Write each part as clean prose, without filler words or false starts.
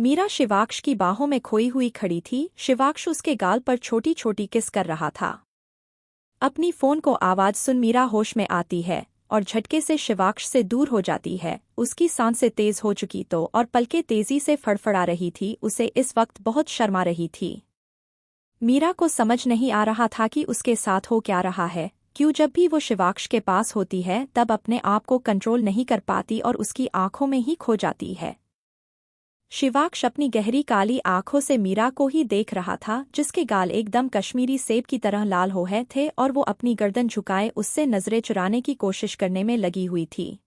मीरा शिवाक्ष की बाहों में खोई हुई खड़ी थी। शिवाक्ष उसके गाल पर छोटी छोटी किस कर रहा था। अपनी फोन को आवाज सुन मीरा होश में आती है और झटके से शिवाक्ष से दूर हो जाती है। उसकी सांसें तेज हो चुकी तो और पलकें तेजी से फड़फड़ा रही थी। उसे इस वक्त बहुत शर्मा रही थी। मीरा को समझ नहीं आ रहा था कि उसके साथ हो क्या रहा है। क्यों जब भी वो शिवाक्ष के पास होती है तब अपने आप को कंट्रोल नहीं कर पाती और उसकी आंखों में ही खो जाती है। शिवाक्ष अपनी गहरी काली आंखों से मीरा को ही देख रहा था, जिसके गाल एकदम कश्मीरी सेब की तरह लाल हो गए थे और वो अपनी गर्दन झुकाए उससे नजरें चुराने की कोशिश करने में लगी हुई थी।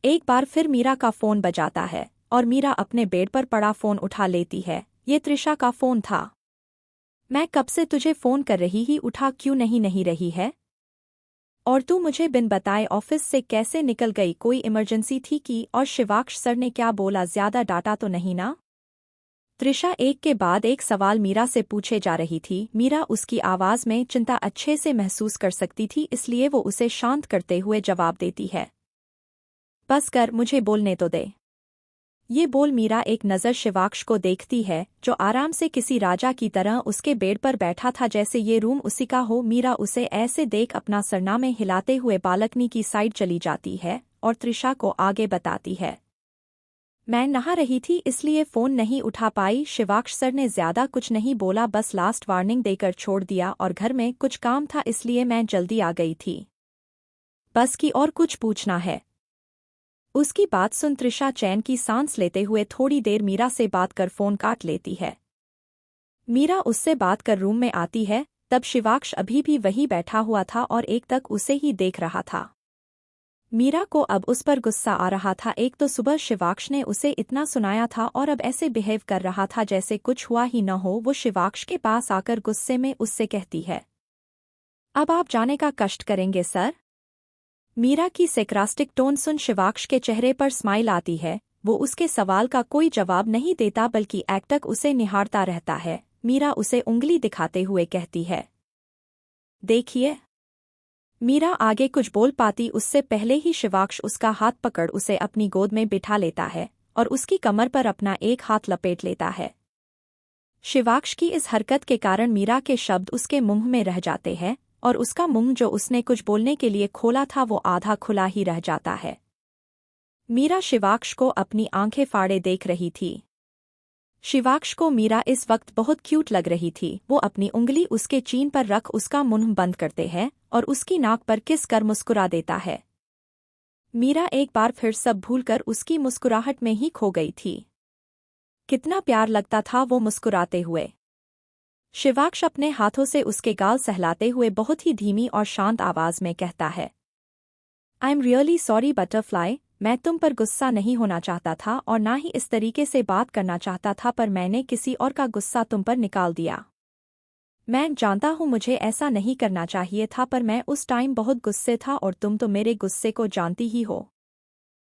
एक बार फिर मीरा का फोन बजाता है और मीरा अपने बेड पर पड़ा फोन उठा लेती है। ये त्रिशा का फोन था। मैं कब से तुझे फोन कर रही ही, उठा क्यों नहीं रही है? और तू मुझे बिन बताए ऑफिस से कैसे निकल गई? कोई इमरजेंसी थी कि? और शिवाक्ष सर ने क्या बोला? ज्यादा डाटा तो नहीं ना? त्रिशा एक के बाद एक सवाल मीरा से पूछे जा रही थी। मीरा उसकी आवाज में चिंता अच्छे से महसूस कर सकती थी, इसलिए वो उसे शांत करते हुए जवाब देती है। बस कर, मुझे बोलने तो दे। ये बोल मीरा एक नज़र शिवाक्ष को देखती है, जो आराम से किसी राजा की तरह उसके बेड पर बैठा था, जैसे ये रूम उसी का हो। मीरा उसे ऐसे देख अपना सरनामे हिलाते हुए बालकनी की साइड चली जाती है और त्रिशा को आगे बताती है। मैं नहा रही थी इसलिए फ़ोन नहीं उठा पाई। शिवाक्ष सर ने ज़्यादा कुछ नहीं बोला, बस लास्ट वार्निंग देकर छोड़ दिया और घर में कुछ काम था इसलिए मैं जल्दी आ गई थी। बस की और कुछ पूछना है? उसकी बात सुन त्रिशा चैन की सांस लेते हुए थोड़ी देर मीरा से बात कर फोन काट लेती है। मीरा उससे बात कर रूम में आती है, तब शिवाक्ष अभी भी वहीं बैठा हुआ था और एक तक उसे ही देख रहा था। मीरा को अब उस पर गुस्सा आ रहा था। एक तो सुबह शिवाक्ष ने उसे इतना सुनाया था और अब ऐसे बिहेव कर रहा था जैसे कुछ हुआ ही न हो। वो शिवाक्ष के पास आकर गुस्से में उससे कहती है, अब आप जाने का कष्ट करेंगे सर? मीरा की सेक्रास्टिक टोन सुन शिवाक्ष के चेहरे पर स्माइल आती है। वो उसके सवाल का कोई जवाब नहीं देता बल्कि एकटक उसे निहारता रहता है। मीरा उसे उंगली दिखाते हुए कहती है, देखिए। मीरा आगे कुछ बोल पाती उससे पहले ही शिवाक्ष उसका हाथ पकड़ उसे अपनी गोद में बिठा लेता है और उसकी कमर पर अपना एक हाथ लपेट लेता है। शिवाक्ष की इस हरकत के कारण मीरा के शब्द उसके मुंह में रह जाते हैं और उसका मुंह जो उसने कुछ बोलने के लिए खोला था वो आधा खुला ही रह जाता है। मीरा शिवाक्ष को अपनी आंखें फाड़े देख रही थी। शिवाक्ष को मीरा इस वक्त बहुत क्यूट लग रही थी। वो अपनी उंगली उसके चीन पर रख उसका मुंह बंद करते हैं और उसकी नाक पर किस कर मुस्कुरा देता है। मीरा एक बार फिर सब भूलकर उसकी मुस्कुराहट में ही खो गई थी। कितना प्यार लगता था वो मुस्कुराते हुए। शिवाक्ष अपने हाथों से उसके गाल सहलाते हुए बहुत ही धीमी और शांत आवाज में कहता है, आई एम रियली सॉरी बटरफ्लाई। मैं तुम पर गुस्सा नहीं होना चाहता था और ना ही इस तरीके से बात करना चाहता था, पर मैंने किसी और का गुस्सा तुम पर निकाल दिया। मैं जानता हूँ मुझे ऐसा नहीं करना चाहिए था, पर मैं उस टाइम बहुत गुस्से था और तुम तो मेरे गुस्से को जानती ही हो।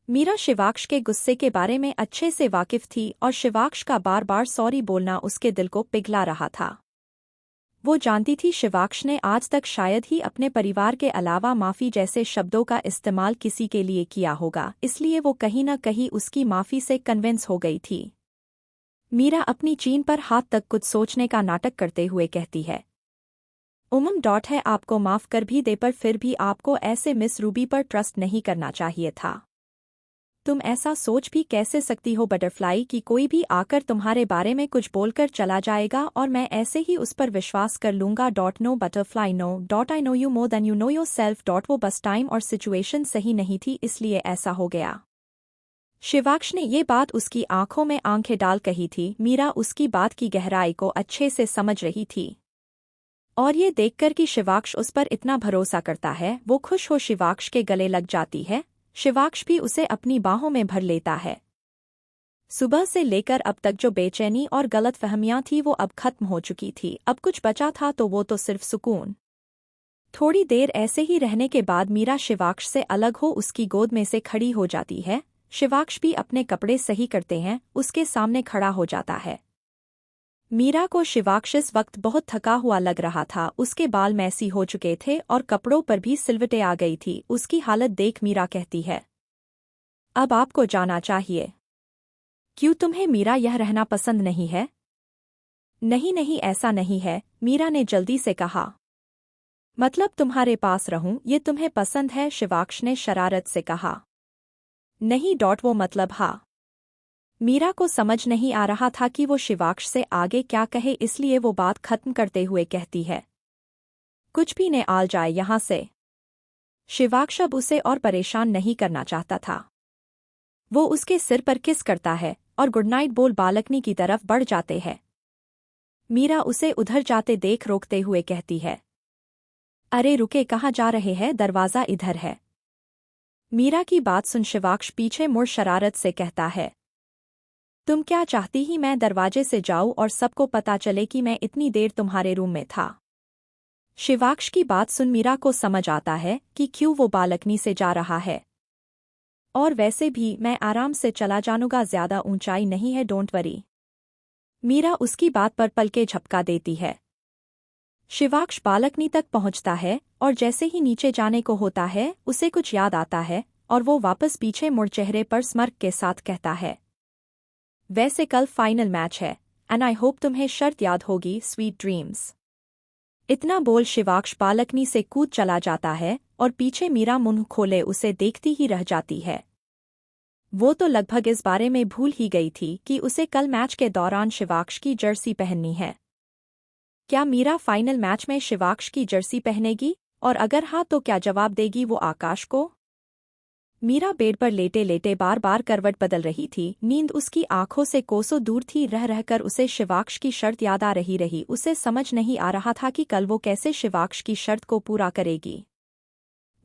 मीरा शिवाक्ष के गुस्से के बारे में अच्छे से वाकिफ थी और शिवाक्ष का बार बार सॉरी बोलना उसके दिल को पिघला रहा था। वो जानती थी शिवाक्ष ने आज तक शायद ही अपने परिवार के अलावा माफ़ी जैसे शब्दों का इस्तेमाल किसी के लिए किया होगा, इसलिए वो कहीं न कहीं उसकी माफ़ी से कन्विंस हो गई थी। मीरा अपनी चीन पर हाथ तक कुछ सोचने का नाटक करते हुए कहती है, है आपको माफ़ कर भी दे, पर फिर भी आपको ऐसे मिस रूबी पर ट्रस्ट नहीं करना चाहिए था। तुम ऐसा सोच भी कैसे सकती हो बटरफ्लाई कि कोई भी आकर तुम्हारे बारे में कुछ बोलकर चला जाएगा और मैं ऐसे ही उस पर विश्वास कर लूंगा? No butterfly no, I know you more than you know yourself. वो बस टाइम और सिचुएशन सही नहीं थी इसलिए ऐसा हो गया। शिवाक्ष ने ये बात उसकी आंखों में आंखें डाल कही थी। मीरा उसकी बात की गहराई को अच्छे से समझ रही थी और ये देखकर कि शिवाक्ष उस पर इतना भरोसा करता है वो खुश हो शिवाक्ष के गले लग जाती है। शिवाक्ष भी उसे अपनी बाहों में भर लेता है। सुबह से लेकर अब तक जो बेचैनी और गलतफहमियां थी वो अब खत्म हो चुकी थी। अब कुछ बचा था तो वो तो सिर्फ सुकून। थोड़ी देर ऐसे ही रहने के बाद मीरा शिवाक्ष से अलग हो उसकी गोद में से खड़ी हो जाती है। शिवाक्ष भी अपने कपड़े सही करते हैं, उसके सामने खड़ा हो जाता है। मीरा को शिवाक्ष इस वक्त बहुत थका हुआ लग रहा था। उसके बाल मैसी हो चुके थे और कपड़ों पर भी सिलवटें आ गई थी। उसकी हालत देख मीरा कहती है, अब आपको जाना चाहिए। क्यों तुम्हें मीरा यह रहना पसंद नहीं है? नहीं नहीं, ऐसा नहीं है, मीरा ने जल्दी से कहा। मतलब तुम्हारे पास रहूं ये तुम्हें पसंद है? शिवाक्ष ने शरारत से कहा। नहीं वो मतलब हाँ। मीरा को समझ नहीं आ रहा था कि वो शिवाक्ष से आगे क्या कहे, इसलिए वो बात खत्म करते हुए कहती है, कुछ भी ने आल जाए यहां से। शिवाक्ष अब उसे और परेशान नहीं करना चाहता था। वो उसके सिर पर किस करता है और गुड नाइट बोल बालकनी की तरफ बढ़ जाते हैं। मीरा उसे उधर जाते देख रोकते हुए कहती है, अरे रुके, कहाँ जा रहे हैं? दरवाजा इधर है। मीरा की बात सुन शिवाक्ष पीछे मुड़ शरारत से कहता है, तुम क्या चाहती ही मैं दरवाजे से जाऊं और सबको पता चले कि मैं इतनी देर तुम्हारे रूम में था? शिवाक्ष की बात सुन मीरा को समझ आता है कि क्यों वो बालकनी से जा रहा है। और वैसे भी मैं आराम से चला जाऊंगा, ज्यादा ऊंचाई नहीं है, डोंट वरी। मीरा उसकी बात पर पलके झपका देती है। शिवाक्ष बालकनी तक पहुंचता है और जैसे ही नीचे जाने को होता है उसे कुछ याद आता है और वो वापस पीछे मुड़ चेहरे पर स्मर्क के साथ कहता है, वैसे कल फाइनल मैच है एंड आई होप तुम्हें शर्त याद होगी, स्वीट ड्रीम्स। इतना बोल शिवाक्ष बालकनी से कूद चला जाता है और पीछे मीरा मुंह खोले उसे देखती ही रह जाती है। वो तो लगभग इस बारे में भूल ही गई थी कि उसे कल मैच के दौरान शिवाक्ष की जर्सी पहननी है। क्या मीरा फाइनल मैच में शिवाक्ष की जर्सी पहनेगी? और अगर हाँ तो क्या जवाब देगी वो आकाश को? मीरा बेड पर लेटे लेटे बार बार करवट बदल रही थी। नींद उसकी आंखों से कोसों दूर थी। रह रहकर उसे शिवाक्ष की शर्त याद आ रही। उसे समझ नहीं आ रहा था कि कल वो कैसे शिवाक्ष की शर्त को पूरा करेगी।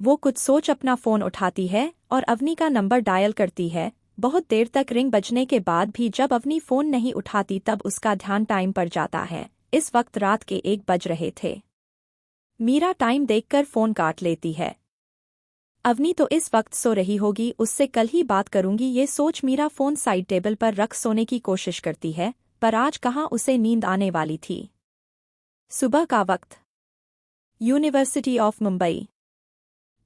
वो कुछ सोच अपना फोन उठाती है और अवनी का नंबर डायल करती है। बहुत देर तक रिंग बजने के बाद भी जब अवनी फोन नहीं उठाती तब उसका ध्यान टाइम पर जाता है। इस वक्त रात के 1 बज रहे थे। मीरा टाइम देखकर फोन काट लेती है। अवनी तो इस वक्त सो रही होगी, उससे कल ही बात करूंगी ये सोच मीरा फोन साइड टेबल पर रख सोने की कोशिश करती है, पर आज कहाँ उसे नींद आने वाली थी। सुबह का वक्त। University of Mumbai.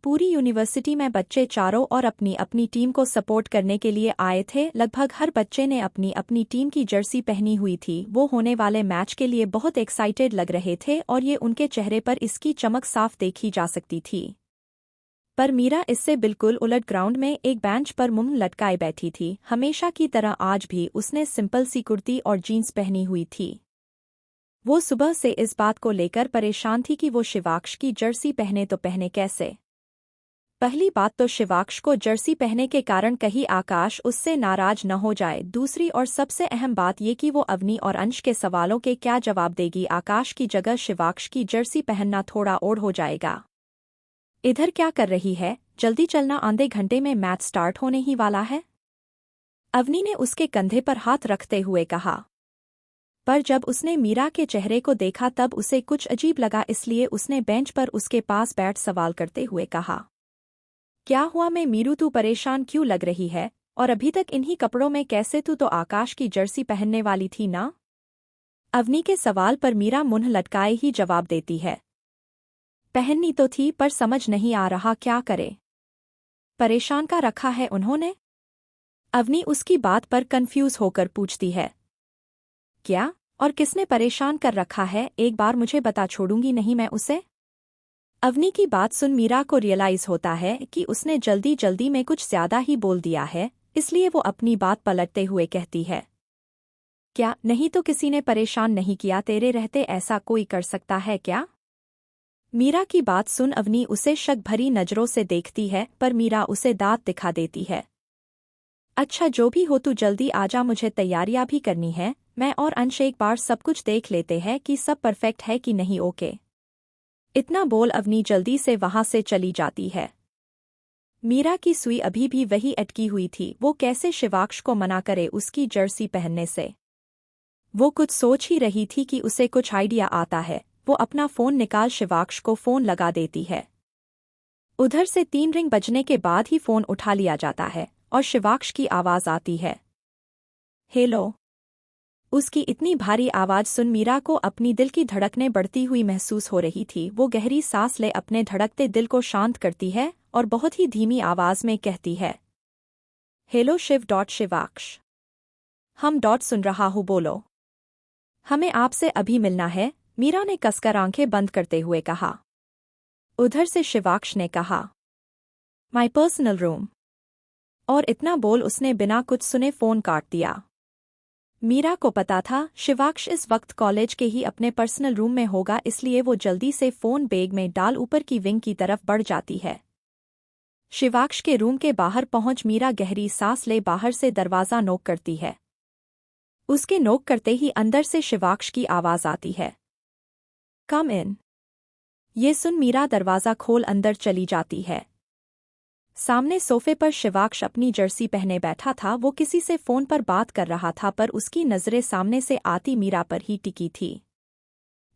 पूरी यूनिवर्सिटी में बच्चे चारों और अपनी अपनी टीम को सपोर्ट करने के लिए आए थे। लगभग हर बच्चे ने अपनी अपनी टीम की जर्सी पहनी हुई थी। वो होने वाले मैच के लिए बहुत एक्साइटेड लग रहे थे और ये उनके चेहरे पर इसकी चमक साफ देखी जा सकती थी। पर मीरा इससे बिल्कुल उलट ग्राउंड में एक बेंच पर मुंह लटकाए बैठी थी। हमेशा की तरह आज भी उसने सिंपल सी कुर्ती और जीन्स पहनी हुई थी। वो सुबह से इस बात को लेकर परेशान थी कि वो शिवाक्ष की जर्सी पहने तो पहने कैसे। पहली बात तो शिवाक्ष को जर्सी पहने के कारण कहीं आकाश उससे नाराज न हो जाए। दूसरी और सबसे अहम बात ये कि वो अवनी और अंश के सवालों के क्या जवाब देगी। आकाश की जगह शिवाक्ष की जर्सी पहनना थोड़ा ओड हो जाएगा। इधर क्या कर रही है? जल्दी चलना, आधे घंटे में मैच स्टार्ट होने ही वाला है। अवनी ने उसके कंधे पर हाथ रखते हुए कहा। पर जब उसने मीरा के चेहरे को देखा तब उसे कुछ अजीब लगा, इसलिए उसने बेंच पर उसके पास बैठ सवाल करते हुए कहा, क्या हुआ मैं मीरू, तू परेशान क्यों लग रही है? और अभी तक इन्हीं कपड़ों में कैसे? तू तो आकाश की जर्सी पहनने वाली थी ना? अवनी के सवाल पर मीरा मुंह लटकाए ही जवाब देती है, पहननी तो थी पर समझ नहीं आ रहा क्या करे। परेशान का रखा है उन्होंने? अवनी उसकी बात पर कंफ्यूज होकर पूछती है, क्या? और किसने परेशान कर रखा है? एक बार मुझे बता, छोड़ूंगी नहीं मैं उसे। अवनी की बात सुन मीरा को रियलाइज होता है कि उसने जल्दी जल्दी में कुछ ज्यादा ही बोल दिया है, इसलिए वो अपनी बात पलटते हुए कहती है, क्या? नहीं तो किसी ने परेशान नहीं किया, तेरे रहते ऐसा कोई कर सकता है क्या? मीरा की बात सुन अवनी उसे शक भरी नजरों से देखती है, पर मीरा उसे दांत दिखा देती है। अच्छा जो भी हो, तू जल्दी आजा, मुझे तैयारियां भी करनी है। मैं और अंश एक बार सब कुछ देख लेते हैं कि सब परफेक्ट है कि नहीं। ओके। इतना बोल अवनी जल्दी से वहां से चली जाती है। मीरा की सुई अभी भी वही अटकी हुई थी। वो कैसे शिवाक्ष को मना करे उसकी जर्सी पहनने से। वो कुछ सोच ही रही थी कि उसे कुछ आइडिया आता है। वो अपना फोन निकाल शिवाक्ष को फोन लगा देती है। उधर से 3 रिंग बजने के बाद ही फोन उठा लिया जाता है और शिवाक्ष की आवाज आती है, हेलो। उसकी इतनी भारी आवाज सुन मीरा को अपनी दिल की धड़कनें बढ़ती हुई महसूस हो रही थी। वो गहरी सांस ले अपने धड़कते दिल को शांत करती है और बहुत ही धीमी आवाज में कहती है, हेलो शिवाक्ष। हम सुन रहा हूँ, बोलो। हमें आपसे अभी मिलना है, मीरा ने कसकर आंखें बंद करते हुए कहा। उधर से शिवाक्ष ने कहा, माई पर्सनल रूम। और इतना बोल उसने बिना कुछ सुने फोन काट दिया। मीरा को पता था शिवाक्ष इस वक्त कॉलेज के ही अपने पर्सनल रूम में होगा, इसलिए वो जल्दी से फोन बैग में डाल ऊपर की विंग की तरफ बढ़ जाती है। शिवाक्ष के रूम के बाहर पहुंच मीरा गहरी सांस ले बाहर से दरवाजा नोक करती है। उसके नोक करते ही अंदर से शिवाक्ष की आवाज आती है, कम इन। ये सुन मीरा दरवाजा खोल अंदर चली जाती है। सामने सोफे पर शिवाक्ष अपनी जर्सी पहने बैठा था। वो किसी से फोन पर बात कर रहा था, पर उसकी नजरें सामने से आती मीरा पर ही टिकी थी।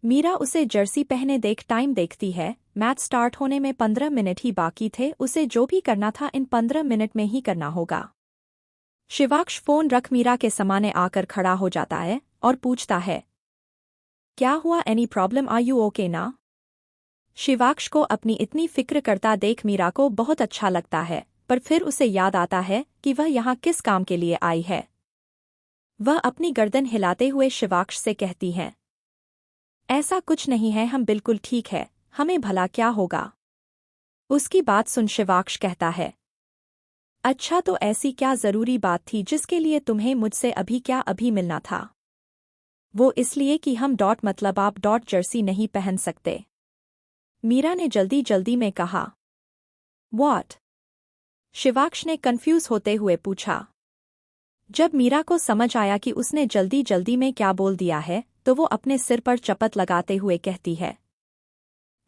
मीरा उसे जर्सी पहने देख टाइम देखती है। मैच स्टार्ट होने में 15 मिनट ही बाकी थे। उसे जो भी करना था इन 15 मिनट में ही करना होगा। शिवाक्ष फोन रख मीरा के सामने आकर खड़ा हो जाता है और पूछता है, क्या हुआ, any problem, are you okay ना? शिवाक्ष को अपनी इतनी फिक्र करता देख मीरा को बहुत अच्छा लगता है, पर फिर उसे याद आता है कि वह यहाँ किस काम के लिए आई है। वह अपनी गर्दन हिलाते हुए शिवाक्ष से कहती है, ऐसा कुछ नहीं है, हम बिल्कुल ठीक है, हमें भला क्या होगा। उसकी बात सुन शिवाक्ष कहता है, अच्छा तो ऐसी क्या जरूरी बात थी जिसके लिए तुम्हें मुझसे अभी मिलना था? वो इसलिए कि हम मतलब आप जर्सी नहीं पहन सकते। मीरा ने जल्दी जल्दी में कहा। व्हाट? शिवाक्ष ने कंफ्यूज होते हुए पूछा। जब मीरा को समझ आया कि उसने जल्दी जल्दी में क्या बोल दिया है, तो वो अपने सिर पर चपत लगाते हुए कहती है,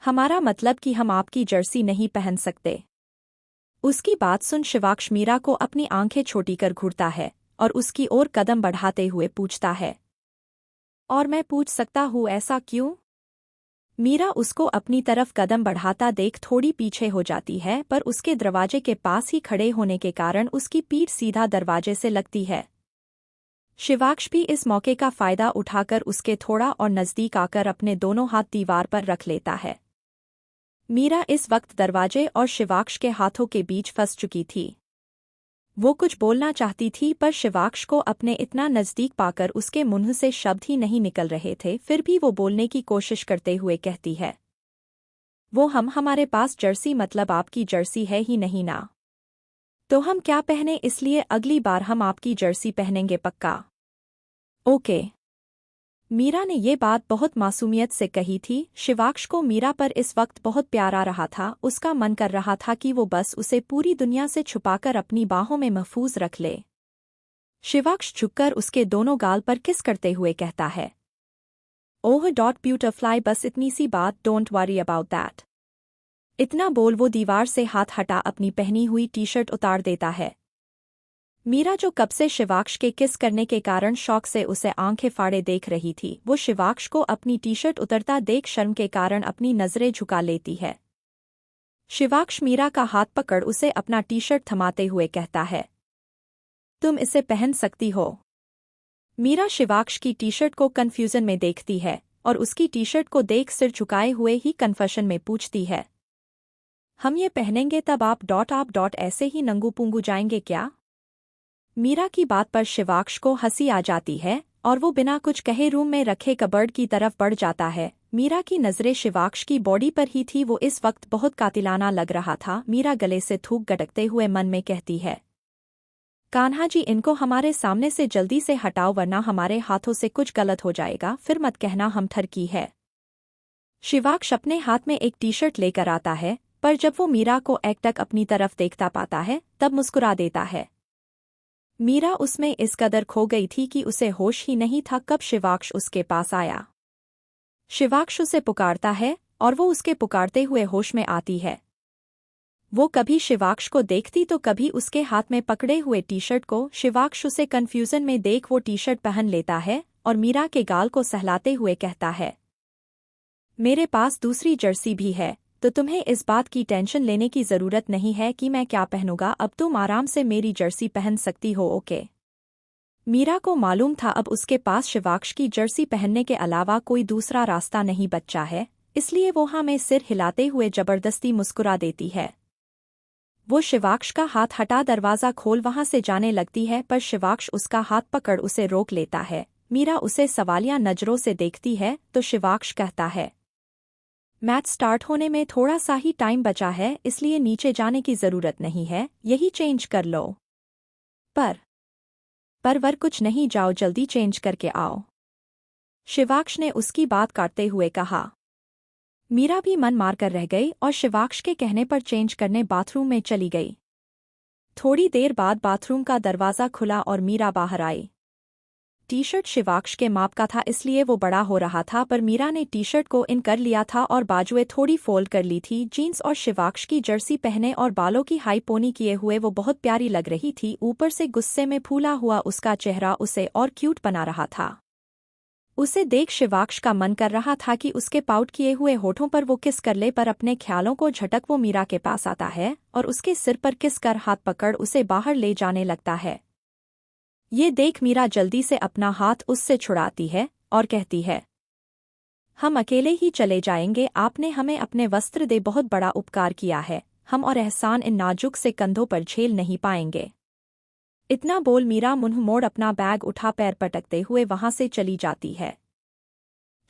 हमारा मतलब कि हम आपकी जर्सी नहीं पहन सकते। उसकी बात सुन शिवाक्ष मीरा को अपनी आंखें छोटी कर घूरता है और उसकी ओर कदम बढ़ाते हुए पूछता है, और मैं पूछ सकता हूँ ऐसा क्यों? मीरा उसको अपनी तरफ कदम बढ़ाता देख थोड़ी पीछे हो जाती है, पर उसके दरवाजे के पास ही खड़े होने के कारण उसकी पीठ सीधा दरवाजे से लगती है। शिवाक्ष भी इस मौके का फायदा उठाकर उसके थोड़ा और नजदीक आकर अपने दोनों हाथ दीवार पर रख लेता है। मीरा इस वक्त दरवाजे और शिवाक्ष के हाथों के बीच फंस चुकी थी। वो कुछ बोलना चाहती थी, पर शिवाक्ष को अपने इतना नजदीक पाकर उसके मुंह से शब्द ही नहीं निकल रहे थे। फिर भी वो बोलने की कोशिश करते हुए कहती है, वो हमारे पास जर्सी मतलब आपकी जर्सी है ही नहीं ना? तो हम क्या पहने, इसलिए अगली बार हम आपकी जर्सी पहनेंगे पक्का? ओके। मीरा ने ये बात बहुत मासूमियत से कही थी। शिवाक्ष को मीरा पर इस वक्त बहुत प्यार आ रहा था। उसका मन कर रहा था कि वो बस उसे पूरी दुनिया से छुपाकर अपनी बाहों में महफूज रख ले। शिवाक्ष झुककर उसके दोनों गाल पर किस करते हुए कहता है, ओह ब्यूटीफ्लाई, बस इतनी सी बात, डोंट वरी अबाउट दैट। इतना बोल वो दीवार से हाथ हटा अपनी पहनी हुई टी शर्ट उतार देता है। मीरा जो कब से शिवाक्ष के किस करने के कारण शौक से उसे आंखें फाड़े देख रही थी, वो शिवाक्ष को अपनी टी शर्ट उतरता देख शर्म के कारण अपनी नजरें झुका लेती है। शिवाक्ष मीरा का हाथ पकड़ उसे अपना टी शर्ट थमाते हुए कहता है, तुम इसे पहन सकती हो। मीरा शिवाक्ष की टी शर्ट को कन्फ्यूजन में देखती है और उसकी टी शर्ट को देख सिर झुकाए हुए ही कन्फेशन में पूछती है, हम ये पहनेंगे तब आप ऐसे ही नंगू पुंगू जाएंगे क्या? मीरा की बात पर शिवाक्ष को हंसी आ जाती है और वो बिना कुछ कहे रूम में रखे कबर्ड की तरफ बढ़ जाता है। मीरा की नजरें शिवाक्ष की बॉडी पर ही थी। वो इस वक्त बहुत कातिलाना लग रहा था। मीरा गले से थूक गटकते हुए मन में कहती है, कान्हा जी, इनको हमारे सामने से जल्दी से हटाओ वरना हमारे हाथों से कुछ गलत हो जाएगा, फिर मत कहना हम ठरकी है। शिवाक्ष अपने हाथ में एक टी शर्ट लेकर आता है, पर जब वो मीरा को एकटक अपनी तरफ देखता पाता है तब मुस्कुरा देता है। मीरा उसमें इस कदर खो गई थी कि उसे होश ही नहीं था कब शिवाक्ष उसके पास आया। शिवाक्ष उसे पुकारता है और वो उसके पुकारते हुए होश में आती है। वो कभी शिवाक्ष को देखती तो कभी उसके हाथ में पकड़े हुए टी शर्ट को। शिवाक्ष उसे कन्फ्यूजन में देख वो टी शर्ट पहन लेता है और मीरा के गाल को सहलाते हुए कहता है, मेरे पास दूसरी जर्सी भी है, तो तुम्हें इस बात की टेंशन लेने की जरूरत नहीं है कि मैं क्या पहनूंगा। अब तुम आराम से मेरी जर्सी पहन सकती हो, ओके? मीरा को मालूम था अब उसके पास शिवाक्ष की जर्सी पहनने के अलावा कोई दूसरा रास्ता नहीं बचा है, इसलिए वो हाँ में सिर हिलाते हुए जबरदस्ती मुस्कुरा देती है। वो शिवाक्ष का हाथ हटा दरवाज़ा खोल वहां से जाने लगती है, पर शिवाक्ष उसका हाथ पकड़ उसे रोक लेता है। मीरा उसे सवालिया नजरों से देखती है तो शिवाक्ष कहता है, मैच स्टार्ट होने में थोड़ा सा ही टाइम बचा है, इसलिए नीचे जाने की जरूरत नहीं है, यही चेंज कर लो। पर कुछ नहीं, जाओ जल्दी चेंज करके आओ। शिवाक्ष ने उसकी बात काटते हुए कहा। मीरा भी मन मारकर रह गई और शिवाक्ष के कहने पर चेंज करने बाथरूम में चली गई। थोड़ी देर बाद बाथरूम का दरवाज़ा खुला और मीरा बाहर आई। टी शर्ट शिवाक्ष के माप का था, इसलिए वो बड़ा हो रहा था, पर मीरा ने टी शर्ट को इन कर लिया था और बाजुएं थोड़ी फोल्ड कर ली थी। जीन्स और शिवाक्ष की जर्सी पहने और बालों की हाई पोनी किए हुए वो बहुत प्यारी लग रही थी। ऊपर से गुस्से में फूला हुआ उसका चेहरा उसे और क्यूट बना रहा था। उसे देख शिवाक्ष का मन कर रहा था कि उसके पाउट किए हुए होठों पर वो किस कर ले, पर अपने ख्यालों को झटक वो मीरा के पास आता है और उसके सिर पर किस कर हाथ पकड़ उसे बाहर ले जाने लगता है। ये देख मीरा जल्दी से अपना हाथ उससे छुड़ाती है और कहती है, हम अकेले ही चले जाएंगे, आपने हमें अपने वस्त्र दे बहुत बड़ा उपकार किया है, हम और एहसान इन नाजुक से कंधों पर झेल नहीं पाएंगे। इतना बोल मीरा मुंह मोड़ अपना बैग उठा पैर पटकते हुए वहां से चली जाती है।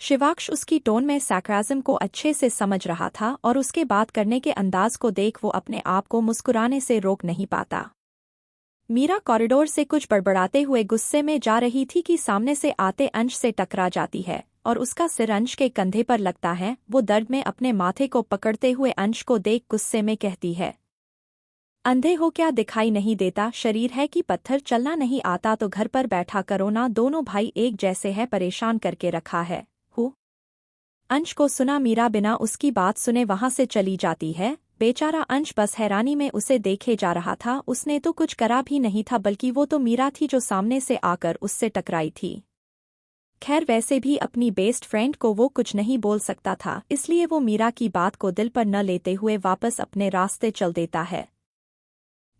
शिवाक्ष उसकी टोन में सैर्काज़म को अच्छे से समझ रहा था और उसके बात करने के अंदाज को देख वो अपने आप को मुस्कुराने से रोक नहीं पाता। मीरा कॉरिडोर से कुछ बड़बड़ाते हुए गुस्से में जा रही थी कि सामने से आते अंश से टकरा जाती है और उसका सिर अंश के कंधे पर लगता है। वो दर्द में अपने माथे को पकड़ते हुए अंश को देख गुस्से में कहती है, अंधे हो क्या, दिखाई नहीं देता, शरीर है कि पत्थर, चलना नहीं आता तो घर पर बैठा करो ना, दोनों भाई एक जैसे है, परेशान करके रखा है। अंश को सुना मीरा बिना उसकी बात सुने वहां से चली जाती है। बेचारा अंश बस हैरानी में उसे देखे जा रहा था, उसने तो कुछ करा भी नहीं था, बल्कि वो तो मीरा थी जो सामने से आकर उससे टकराई थी। खैर वैसे भी अपनी बेस्ट फ्रेंड को वो कुछ नहीं बोल सकता था, इसलिए वो मीरा की बात को दिल पर न लेते हुए वापस अपने रास्ते चल देता है।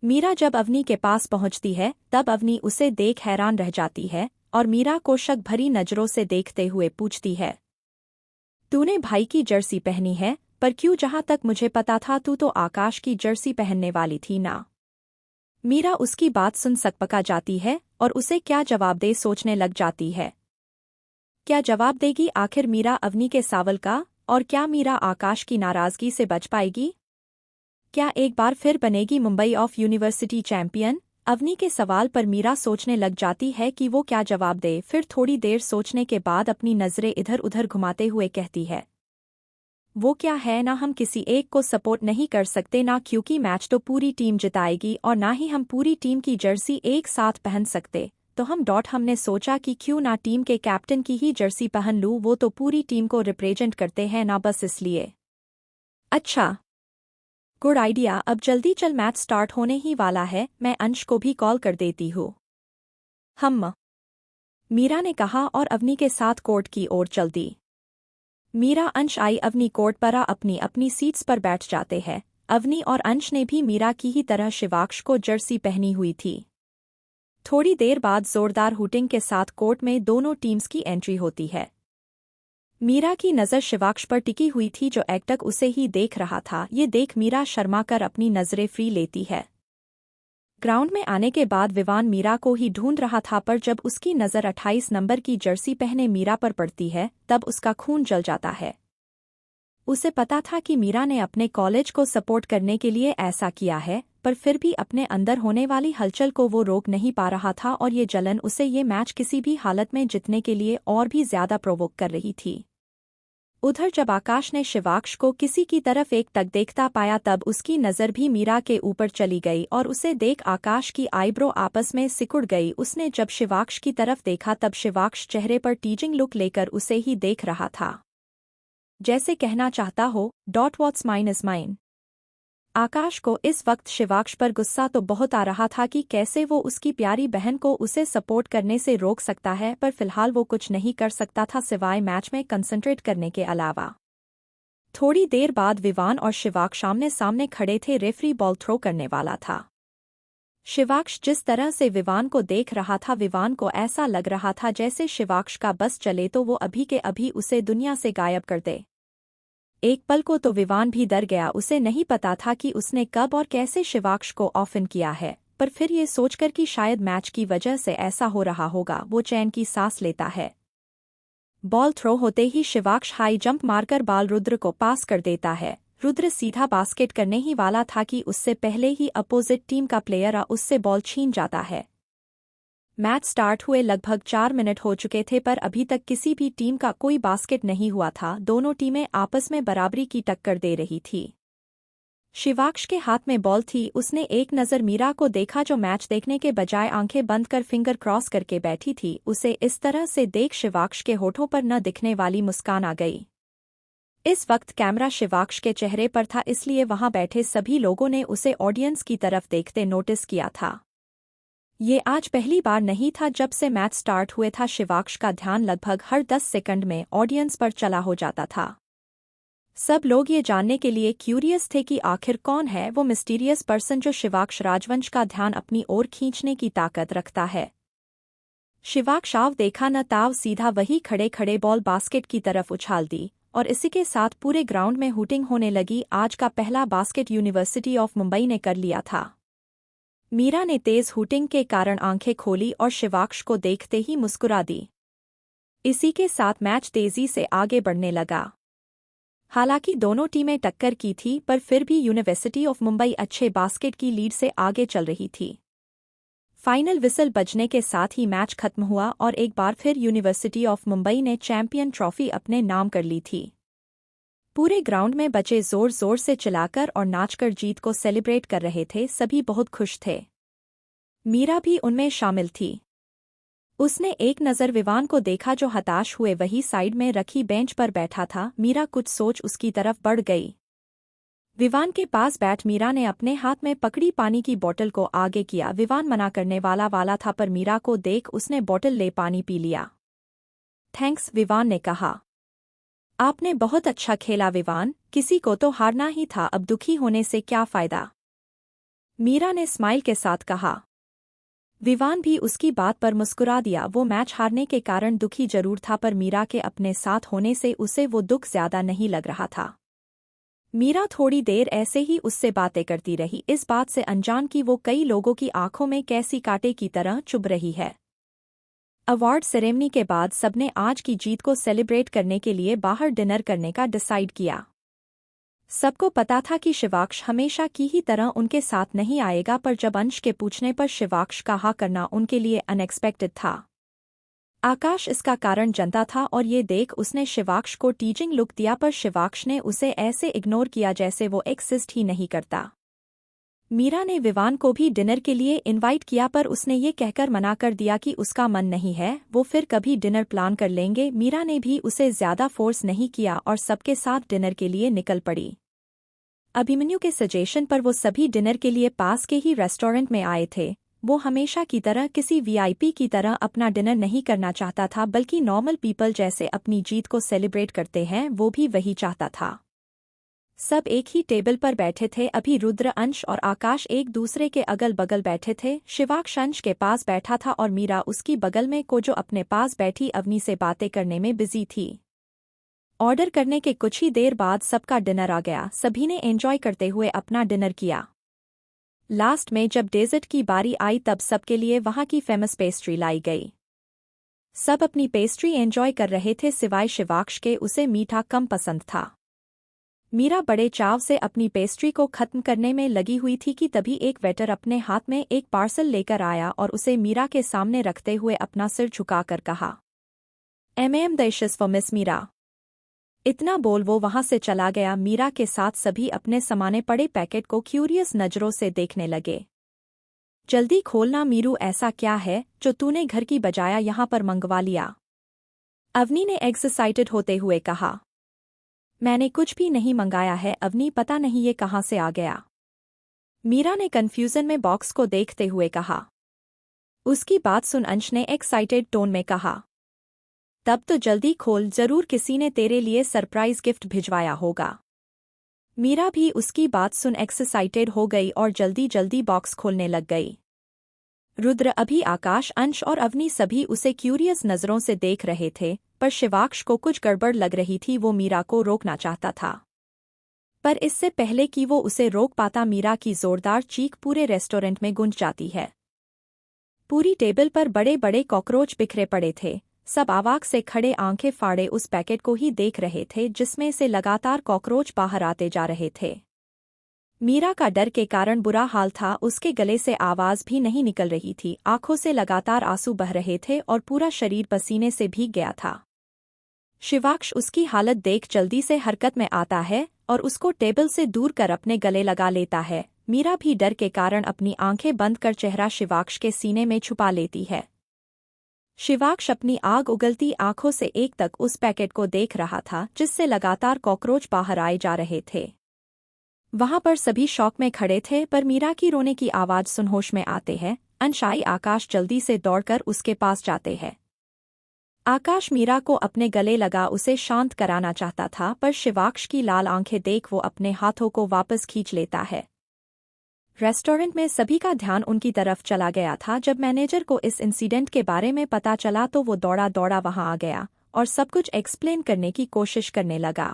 मीरा जब अवनी के पास पहुंचती है तब अवनी उसे देख हैरान रह जाती है और मीरा को शक भरी नजरों से देखते हुए पूछती है, तूने भाई की जर्सी पहनी है, पर क्यों, जहां तक मुझे पता था तू तो आकाश की जर्सी पहनने वाली थी ना। मीरा उसकी बात सुन सकपका जाती है और उसे क्या जवाब दे सोचने लग जाती है। क्या जवाब देगी आखिर मीरा अवनी के सावल का, और क्या मीरा आकाश की नाराजगी से बच पाएगी? क्या एक बार फिर बनेगी Mumbai of university champion? Avni के सवाल पर मीरा सोचने लग जाती है कि वो क्या जवाब दे। फिर थोड़ी देर सोचने के बाद अपनी नज़रें इधर उधर घुमाते हुए कहती है, वो क्या है ना, हम किसी एक को सपोर्ट नहीं कर सकते ना, क्योंकि मैच तो पूरी टीम जिताएगी, और ना ही हम पूरी टीम की जर्सी एक साथ पहन सकते, तो हमने सोचा कि क्यों ना टीम के कैप्टन की ही जर्सी पहन लूं, वो तो पूरी टीम को रिप्रेजेंट करते हैं ना, बस इसलिए। अच्छा, गुड आइडिया, अब जल्दी चल, मैच स्टार्ट होने ही वाला है, मैं अंश को भी कॉल कर देती हूँ। मीरा ने कहा और अवनी के साथ कोर्ट की ओर चल दी। मीरा अंश आई, अवनी कोर्ट पर अपनी अपनी सीट्स पर बैठ जाते हैं। अवनी और अंश ने भी मीरा की ही तरह शिवाक्ष को जर्सी पहनी हुई थी। थोड़ी देर बाद जोरदार हुटिंग के साथ कोर्ट में दोनों टीम्स की एंट्री होती है। मीरा की नज़र शिवाक्ष पर टिकी हुई थी जो एकटक उसे ही देख रहा था। ये देख मीरा शर्मा कर अपनी नज़रें फ्री लेती है। ग्राउंड में आने के बाद विवान मीरा को ही ढूंढ रहा था, पर जब उसकी नज़र 28 नंबर की जर्सी पहने मीरा पर पड़ती है तब उसका खून जल जाता है। उसे पता था कि मीरा ने अपने कॉलेज को सपोर्ट करने के लिए ऐसा किया है, पर फिर भी अपने अंदर होने वाली हलचल को वो रोक नहीं पा रहा था और ये जलन उसे ये मैच किसी भी हालत में जीतने के लिए और भी ज्यादा प्रोवोक कर रही थी। उधर जब आकाश ने शिवाक्ष को किसी की तरफ एक तक देखता पाया तब उसकी नज़र भी मीरा के ऊपर चली गई और उसे देख आकाश की आईब्रो आपस में सिकुड़ गई। उसने जब शिवाक्ष की तरफ देखा तब शिवाक्ष चेहरे पर टीजिंग लुक लेकर उसे ही देख रहा था, जैसे कहना चाहता हो, व्हाट्स माइन इज माइन। आकाश को इस वक्त शिवाक्ष पर गुस्सा तो बहुत आ रहा था कि कैसे वो उसकी प्यारी बहन को उसे सपोर्ट करने से रोक सकता है, पर फिलहाल वो कुछ नहीं कर सकता था सिवाय मैच में कंसंट्रेट करने के अलावा। थोड़ी देर बाद विवान और शिवाक्ष आमने सामने खड़े थे। रेफरी बॉल थ्रो करने वाला था। शिवाक्ष जिस तरह से विवान को देख रहा था, विवान को ऐसा लग रहा था जैसे शिवाक्ष का बस चले तो वो अभी के अभी उसे दुनिया से गायब कर दे। एक पल को तो विवान भी डर गया। उसे नहीं पता था कि उसने कब और कैसे शिवाक्ष को ऑफन किया है, पर फिर ये सोचकर कि शायद मैच की वजह से ऐसा हो रहा होगा, वो चैन की सांस लेता है। बॉल थ्रो होते ही शिवाक्ष हाई जंप मारकर बॉल रुद्र को पास कर देता है। रुद्र सीधा बास्केट करने ही वाला था कि उससे पहले ही अपोजिट टीम का प्लेयर उससे बॉल छीन जाता है। मैच स्टार्ट हुए लगभग 4 मिनट हो चुके थे, पर अभी तक किसी भी टीम का कोई बास्केट नहीं हुआ था। दोनों टीमें आपस में बराबरी की टक्कर दे रही थी। शिवाक्ष के हाथ में बॉल थी। उसने एक नज़र मीरा को देखा, जो मैच देखने के बजाय आंखें बंद कर फिंगर क्रॉस करके बैठी थी। उसे इस तरह से देख शिवाक्ष के होठों पर न दिखने वाली मुस्कान आ गई। इस वक्त कैमरा शिवाक्ष के चेहरे पर था, इसलिए वहां बैठे सभी लोगों ने उसे ऑडियंस की तरफ देखते नोटिस किया था। ये आज पहली बार नहीं था जब से मैच स्टार्ट हुए था। शिवाक्ष का ध्यान लगभग हर 10 सेकंड में ऑडियंस पर चला हो जाता था। सब लोग ये जानने के लिए क्यूरियस थे कि आखिर कौन है वो मिस्टीरियस पर्सन जो शिवाक्ष राजवंश का ध्यान अपनी ओर खींचने की ताकत रखता है। शिवाक्ष आव देखा न ताव सीधा वही खड़े खड़े बॉल बास्केट की तरफ उछाल दी, और इसी के साथ पूरे ग्राउंड में हूटिंग होने लगी। आज का पहला बास्केट यूनिवर्सिटी ऑफ मुंबई ने कर लिया था। मीरा ने तेज हूटिंग के कारण आंखें खोली और शिवाक्ष को देखते ही मुस्कुरा दी। इसी के साथ मैच तेजी से आगे बढ़ने लगा। हालांकि दोनों टीमें टक्कर की थी, पर फिर भी यूनिवर्सिटी ऑफ मुंबई अच्छे बास्केट की लीड से आगे चल रही थी। फाइनल विसल बजने के साथ ही मैच खत्म हुआ और एक बार फिर यूनिवर्सिटी ऑफ मुंबई ने चैंपियन ट्रॉफी अपने नाम कर ली थी। पूरे ग्राउंड में बच्चे जोर जोर से चिल्लाकर और नाचकर जीत को सेलिब्रेट कर रहे थे। सभी बहुत खुश थे। मीरा भी उनमें शामिल थी। उसने एक नज़र विवान को देखा, जो हताश हुए वही साइड में रखी बेंच पर बैठा था। मीरा कुछ सोच उसकी तरफ बढ़ गई। विवान के पास बैठ मीरा ने अपने हाथ में पकड़ी पानी की बोतल को आगे किया। विवान मना करने वाला था, पर मीरा को देख उसने बोतल ले पानी पी लिया। थैंक्स, विवान ने कहा। आपने बहुत अच्छा खेला विवान, किसी को तो हारना ही था, अब दुखी होने से क्या फायदा, मीरा ने स्माइल के साथ कहा। विवान भी उसकी बात पर मुस्कुरा दिया। वो मैच हारने के कारण दुखी जरूर था, पर मीरा के अपने साथ होने से उसे वो दुख ज्यादा नहीं लग रहा था। मीरा थोड़ी देर ऐसे ही उससे बातें करती रही, इस बात से अनजान कि वो कई लोगों की आंखों में कैसी कांटे की तरह चुभ रही है। अवार्ड सेरेमनी के बाद सबने आज की जीत को सेलिब्रेट करने के लिए बाहर डिनर करने का डिसाइड किया। सबको पता था कि शिवाक्ष हमेशा की ही तरह उनके साथ नहीं आएगा, पर जब अंश के पूछने पर शिवाक्ष का हाँ करना उनके लिए अनएक्सपेक्टेड था। आकाश इसका कारण जानता था और ये देख उसने शिवाक्ष को टीचिंग लुक दिया, पर शिवाक्ष ने उसे ऐसे इग्नोर किया जैसे वो एक्सिस्ट ही नहीं करता। मीरा ने विवान को भी डिनर के लिए इनवाइट किया, पर उसने ये कहकर मना कर दिया कि उसका मन नहीं है, वो फिर कभी डिनर प्लान कर लेंगे। मीरा ने भी उसे ज्यादा फोर्स नहीं किया और सबके साथ डिनर के लिए निकल पड़ी। अभिमन्यु के सजेशन पर वो सभी डिनर के लिए पास के ही रेस्टोरेंट में आए थे। वो हमेशा की तरह किसी वीआईपी की तरह अपना डिनर नहीं करना चाहता था, बल्कि नॉर्मल पीपल जैसे अपनी जीत को सेलिब्रेट करते हैं, वो भी वही चाहता था। सब एक ही टेबल पर बैठे थे। अभी रुद्र, अंश और आकाश एक दूसरे के अगल बगल बैठे थे। शिवाक्ष अंश के पास बैठा था और मीरा उसकी बगल में को जो अपने पास बैठी अवनी से बातें करने में बिजी थी। ऑर्डर करने के कुछ ही देर बाद सबका डिनर आ गया। सभी ने एंजॉय करते हुए अपना डिनर किया। लास्ट में जब डेजर्ट की बारी आई तब सबके लिए वहां की फेमस पेस्ट्री लाई गई। सब अपनी पेस्ट्री एंजॉय कर रहे थे सिवाय शिवाक्ष के, उसे मीठा कम पसंद था। मीरा बड़े चाव से अपनी पेस्ट्री को खत्म करने में लगी हुई थी कि तभी एक वेटर अपने हाथ में एक पार्सल लेकर आया और उसे मीरा के सामने रखते हुए अपना सिर झुकाकर कहा, MM dishes for miss Meera. इतना बोल वो वहां से चला गया। मीरा के साथ सभी अपने समाने पड़े पैकेट को क्यूरियस नजरों से देखने लगे। जल्दी खोलना मीरू, ऐसा क्या है जो तूने घर की बजाया यहाँ पर मंगवा लिया, अवनी ने एक्साइटेड होते हुए कहा। मैंने कुछ भी नहीं मंगाया है अवनी, पता नहीं ये कहाँ से आ गया, मीरा ने कंफ्यूजन में बॉक्स को देखते हुए कहा। उसकी बात सुन अंश ने एक्साइटेड टोन में कहा, तब तो जल्दी खोल, जरूर किसी ने तेरे लिए सरप्राइज गिफ्ट भिजवाया होगा। मीरा भी उसकी बात सुन एक्साइटेड हो गई और जल्दी जल्दी बॉक्स खोलने लग गई। रुद्र, अभी आकाश, अंश और अवनी सभी उसे क्यूरियस नजरों से देख रहे थे, पर शिवाक्ष को कुछ गड़बड़ लग रही थी। वो मीरा को रोकना चाहता था। पर इससे पहले कि वो उसे रोक पाता, मीरा की जोरदार चीख पूरे रेस्टोरेंट में गूंज जाती है। पूरी टेबल पर बड़े बड़े कॉकरोच बिखरे पड़े थे। सब अवाक से खड़े आंखें फाड़े उस पैकेट को ही देख रहे थे जिसमें से लगातार कॉकरोच बाहर आते जा रहे थे। मीरा का डर के कारण बुरा हाल था, उसके गले से आवाज भी नहीं निकल रही थी, आंखों से लगातार आंसू बह रहे थे और पूरा शरीर पसीने से भीग गया था। शिवाक्ष उसकी हालत देख जल्दी से हरकत में आता है और उसको टेबल से दूर कर अपने गले लगा लेता है। मीरा भी डर के कारण अपनी आंखें बंद कर चेहरा शिवाक्ष के सीने में छुपा लेती है। शिवाक्ष अपनी आग उगलती आंखों से एक तक उस पैकेट को देख रहा था जिससे लगातार कॉकरोच बाहर आए जा रहे थे। वहां पर सभी शौक में खड़े थे, पर मीरा की रोने की आवाज सुन होश में आते हैं। अंशाई आकाश जल्दी से दौड़कर उसके पास जाते हैं। आकाश मीरा को अपने गले लगा उसे शांत कराना चाहता था, पर शिवाक्ष की लाल आंखें देख वो अपने हाथों को वापस खींच लेता है। रेस्टोरेंट में सभी का ध्यान उनकी तरफ चला गया था। जब मैनेजर को इस इंसिडेंट के बारे में पता चला तो वो दौड़ा दौड़ा वहां आ गया और सब कुछ एक्सप्लेन करने की कोशिश करने लगा।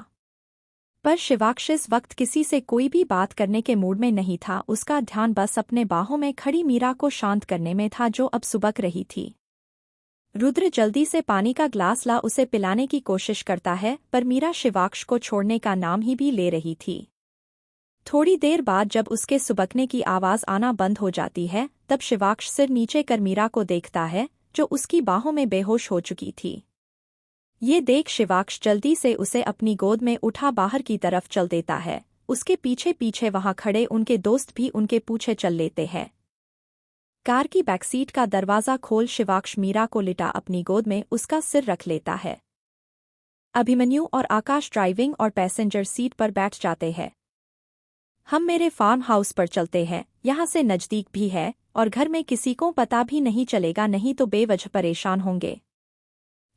पर शिवाक्ष इस वक्त किसी से कोई भी बात करने के मूड में नहीं था। उसका ध्यान बस अपने बाहों में खड़ी मीरा को शांत करने में था जो अब सुबक रही थी। रुद्र जल्दी से पानी का ग्लास ला उसे पिलाने की कोशिश करता है, पर मीरा शिवाक्ष को छोड़ने का नाम ही भी ले रही थी। थोड़ी देर बाद जब उसके सुबकने की आवाज आना बंद हो जाती है, तब शिवाक्ष सिर नीचे कर मीरा को देखता है जो उसकी बाहों में बेहोश हो चुकी थी। ये देख शिवाक्ष जल्दी से उसे अपनी गोद में उठा बाहर की तरफ चल देता है। उसके पीछे पीछे वहां खड़े उनके दोस्त भी उनके पीछे चल लेते हैं। कार की बैकसीट का दरवाजा खोल शिवाक्ष मीरा को लिटा अपनी गोद में उसका सिर रख लेता है। अभिमन्यु और आकाश ड्राइविंग और पैसेंजर सीट पर बैठ जाते हैं। हम मेरे फार्म हाउस पर चलते हैं, यहाँ से नजदीक भी है और घर में किसी को पता भी नहीं चलेगा, नहीं तो बेवजह परेशान होंगे।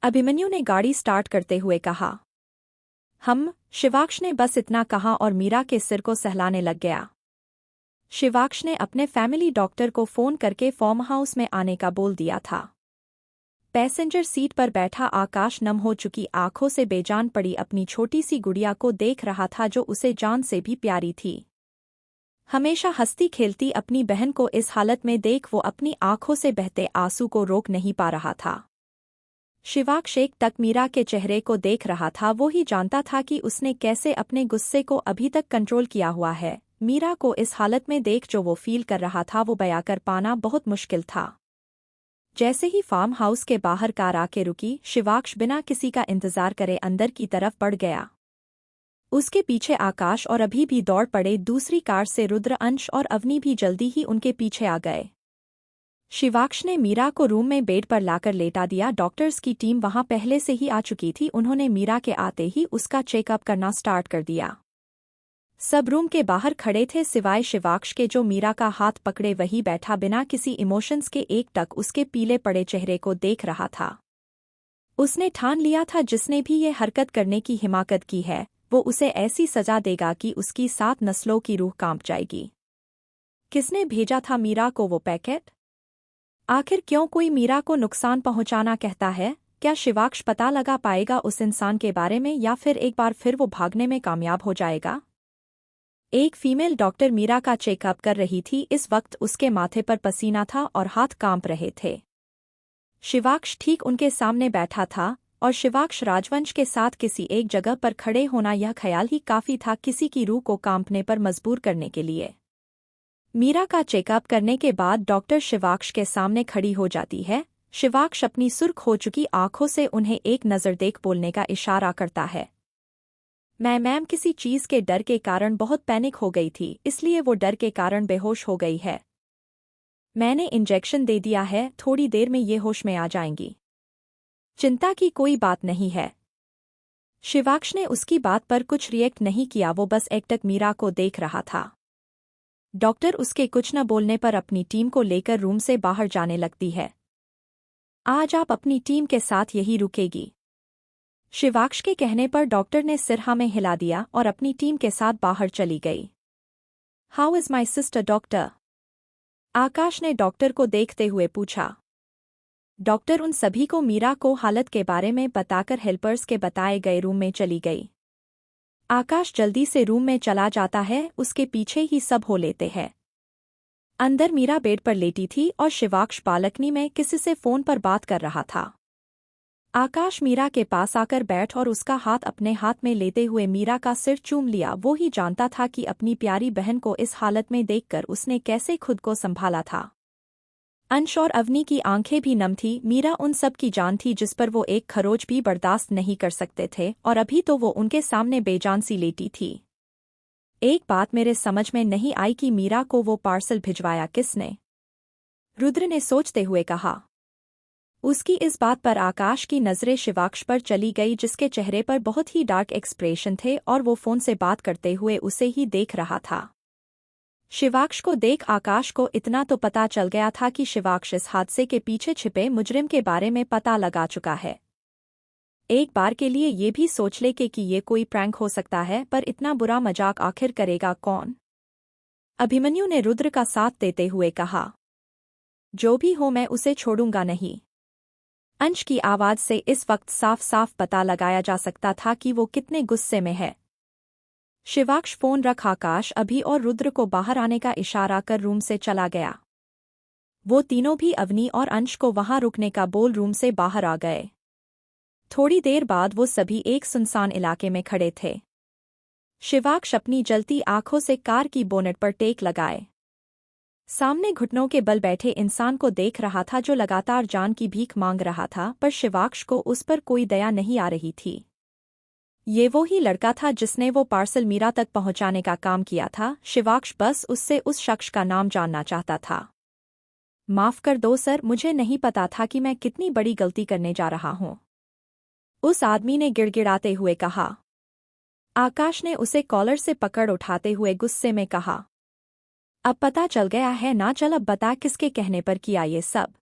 अभिमन्यु ने गाड़ी स्टार्ट करते हुए कहा। शिवाक्ष ने बस इतना कहा और मीरा के सिर को सहलाने लग गया। शिवाक्ष ने अपने फैमिली डॉक्टर को फोन करके फार्म हाउस में आने का बोल दिया था। पैसेंजर सीट पर बैठा आकाश नम हो चुकी आंखों से बेजान पड़ी अपनी छोटी सी गुड़िया को देख रहा था जो उसे जान से भी प्यारी थी। हमेशा हंसती खेलती अपनी बहन को इस हालत में देख वो अपनी आंखों से बहते आंसू को रोक नहीं पा रहा था। शिवाक्ष एक टक मीरा के चेहरे को देख रहा था। वो ही जानता था कि उसने कैसे अपने गुस्से को अभी तक कंट्रोल किया हुआ है। मीरा को इस हालत में देख जो वो फील कर रहा था वो बयां कर पाना बहुत मुश्किल था। जैसे ही फार्म हाउस के बाहर कार आके रुकी, शिवाक्ष बिना किसी का इंतजार करे अंदर की तरफ बढ़ गया। उसके पीछे आकाश और अभी भी दौड़ पड़े। दूसरी कार से रुद्र, अंश और अवनी भी जल्दी ही उनके पीछे आ गए। शिवाक्ष ने मीरा को रूम में बेड पर लाकर लेटा दिया। डॉक्टर्स की टीम वहां पहले से ही आ चुकी थी। उन्होंने मीरा के आते ही उसका चेकअप करना स्टार्ट कर दिया। सब रूम के बाहर खड़े थे सिवाय शिवाक्ष के, जो मीरा का हाथ पकड़े वही बैठा बिना किसी इमोशंस के एक टक उसके पीले पड़े चेहरे को देख रहा था। उसने ठान लिया था जिसने भी ये हरकत करने की हिम्मत की है वो उसे ऐसी सजा देगा कि उसकी 7 नस्लों की रूह कांप जाएगी। किसने भेजा था मीरा को वो पैकेट? आखिर क्यों कोई मीरा को नुकसान पहुंचाना कहता है? क्या शिवाक्ष पता लगा पाएगा उस इंसान के बारे में, या फिर एक बार फिर वो भागने में कामयाब हो जाएगा? एक फीमेल डॉक्टर मीरा का चेकअप कर रही थी। इस वक्त उसके माथे पर पसीना था और हाथ कांप रहे थे। शिवाक्ष ठीक उनके सामने बैठा था और शिवाक्ष राजवंश के साथ किसी एक जगह पर खड़े होना, यह ख्याल ही काफी था किसी की रूह को कांपने पर मजबूर करने के लिए। मीरा का चेकअप करने के बाद डॉक्टर शिवाक्ष के सामने खड़ी हो जाती है। शिवाक्ष अपनी सुर्ख हो चुकी आंखों से उन्हें एक नज़र देख बोलने का इशारा करता है। मैम किसी चीज के डर के कारण बहुत पैनिक हो गई थी, इसलिए वो डर के कारण बेहोश हो गई है। मैंने इंजेक्शन दे दिया है, थोड़ी देर में ये होश में आ जाएंगी। चिंता की कोई बात नहीं है। शिवाक्ष ने उसकी बात पर कुछ रिएक्ट नहीं किया, वो बस एकटक मीरा को देख रहा था। डॉक्टर उसके कुछ न बोलने पर अपनी टीम को लेकर रूम से बाहर जाने लगती है। आज आप अपनी टीम के साथ यही रुकेगी। शिवाक्ष के कहने पर डॉक्टर ने सिर हाँ में हिला दिया और अपनी टीम के साथ बाहर चली गई। How is my sister doctor? Akash ने डॉक्टर को देखते हुए पूछा। डॉक्टर उन सभी को मीरा को हालत के बारे में बताकर हेल्पर्स के बताए गए रूम में चली गई। आकाश जल्दी से रूम में चला जाता है, उसके पीछे ही सब हो लेते हैं। अंदर मीरा बेड पर लेटी थी और शिवाक्ष बालकनी में किसी से फोन पर बात कर रहा था। आकाश मीरा के पास आकर बैठ और उसका हाथ अपने हाथ में लेते हुए मीरा का सिर चूम लिया। वो ही जानता था कि अपनी प्यारी बहन को इस हालत में देखकर उसने कैसे खुद को संभाला था। अंश और अवनी की आंखें भी नम थी। मीरा उन सब की जान थी जिस पर वो एक खरोच भी बर्दाश्त नहीं कर सकते थे, और अभी तो वो उनके सामने बेजान सी लेटी थी। एक बात मेरे समझ में नहीं आई कि मीरा को वो पार्सल भिजवाया किसने, रुद्र ने सोचते हुए कहा। उसकी इस बात पर आकाश की नज़रें शिवाक्ष पर चली गई, जिसके चेहरे पर बहुत ही डार्क एक्सप्रेशन थे और वो फोन से बात करते हुए उसे ही देख रहा था। शिवाक्ष को देख आकाश को इतना तो पता चल गया था कि शिवाक्ष इस हादसे के पीछे छिपे मुजरिम के बारे में पता लगा चुका है। एक बार के लिए ये भी सोच ले कि ये कोई प्रैंक हो सकता है, पर इतना बुरा मजाक आखिर करेगा कौन। अभिमन्यु ने रुद्र का साथ देते हुए कहा, जो भी हो मैं उसे छोड़ूंगा नहीं। अंश की आवाज से इस वक्त साफ साफ पता लगाया जा सकता था कि वो कितने गुस्से में है। शिवाक्ष फोन रख आकाश, अभी और रुद्र को बाहर आने का इशारा कर रूम से चला गया। वो तीनों भी अवनी और अंश को वहां रुकने का बोल रूम से बाहर आ गए। थोड़ी देर बाद वो सभी एक सुनसान इलाके में खड़े थे। शिवाक्ष अपनी जलती आंखों से कार की बोनेट पर टेक लगाए सामने घुटनों के बल बैठे इंसान को देख रहा था, जो लगातार जान की भीख मांग रहा था, पर शिवाक्ष को उस पर कोई दया नहीं आ रही थी। ये वो ही लड़का था जिसने वो पार्सल मीरा तक पहुंचाने का काम किया था। शिवाक्ष बस उससे उस शख्स का नाम जानना चाहता था। माफ कर दो सर, मुझे नहीं पता था कि मैं कितनी बड़ी गलती करने जा रहा हूं, उस आदमी ने गिड़गिड़ाते हुए कहा। आकाश ने उसे कॉलर से पकड़ उठाते हुए गुस्से में कहा, अब पता चल गया है ना, चल अब बता किसके कहने पर किया ये सब।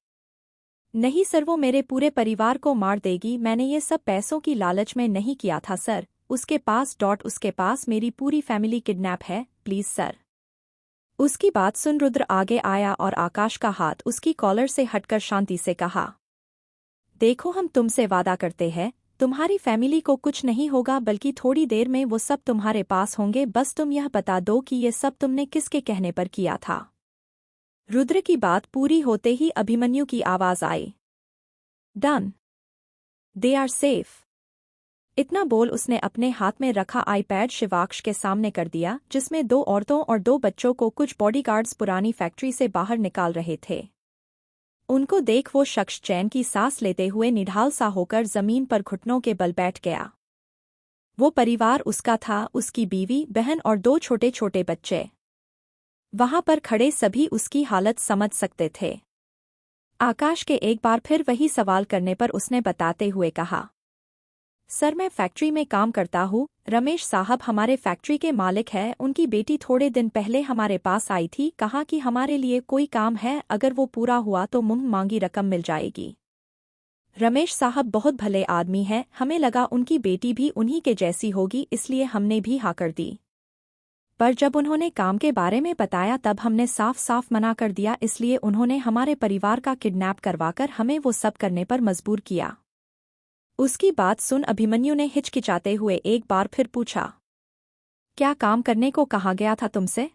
नहीं सर, वो मेरे पूरे परिवार को मार देगी, मैंने ये सब पैसों की लालच में नहीं किया था सर, उसके पास मेरी पूरी फैमिली किडनैप है, प्लीज सर। उसकी बात सुन रुद्र आगे आया और आकाश का हाथ उसकी कॉलर से हटकर शांति से कहा, देखो हम तुमसे वादा करते हैं, तुम्हारी फैमिली को कुछ नहीं होगा, बल्कि थोड़ी देर में वो सब तुम्हारे पास होंगे, बस तुम यह बता दो कि ये सब तुमने किसके कहने पर किया था। रुद्र की बात पूरी होते ही अभिमन्यु की आवाज आई, डन, दे आर सेफ। इतना बोल उसने अपने हाथ में रखा आईपैड शिवाक्ष के सामने कर दिया, जिसमें 2 औरतों और 2 बच्चों को कुछ बॉडीगार्ड्स पुरानी फैक्ट्री से बाहर निकाल रहे थे। उनको देख वो शख्स चैन की सांस लेते हुए निढाल सा होकर जमीन पर घुटनों के बल बैठ गया। वो परिवार उसका था, उसकी बीवी, बहन और 2 छोटे छोटे बच्चे। वहां पर खड़े सभी उसकी हालत समझ सकते थे। आकाश के एक बार फिर वही सवाल करने पर उसने बताते हुए कहा, सर मैं फैक्ट्री में काम करता हूँ, रमेश साहब हमारे फैक्ट्री के मालिक है, उनकी बेटी थोड़े दिन पहले हमारे पास आई थी, कहा कि हमारे लिए कोई काम है, अगर वो पूरा हुआ तो मुंह मांगी रकम मिल जाएगी। रमेश साहब बहुत भले आदमी है, हमें लगा उनकी बेटी भी उन्हीं के जैसी होगी, इसलिए हमने भी हाँ कर दी। पर जब उन्होंने काम के बारे में बताया तब हमने साफ साफ मना कर दिया, इसलिए उन्होंने हमारे परिवार का किडनैप करवाकर हमें वो सब करने पर मजबूर किया। उसकी बात सुन अभिमन्यु ने हिचकिचाते हुए एक बार फिर पूछा, क्या काम करने को कहा गया था तुमसे?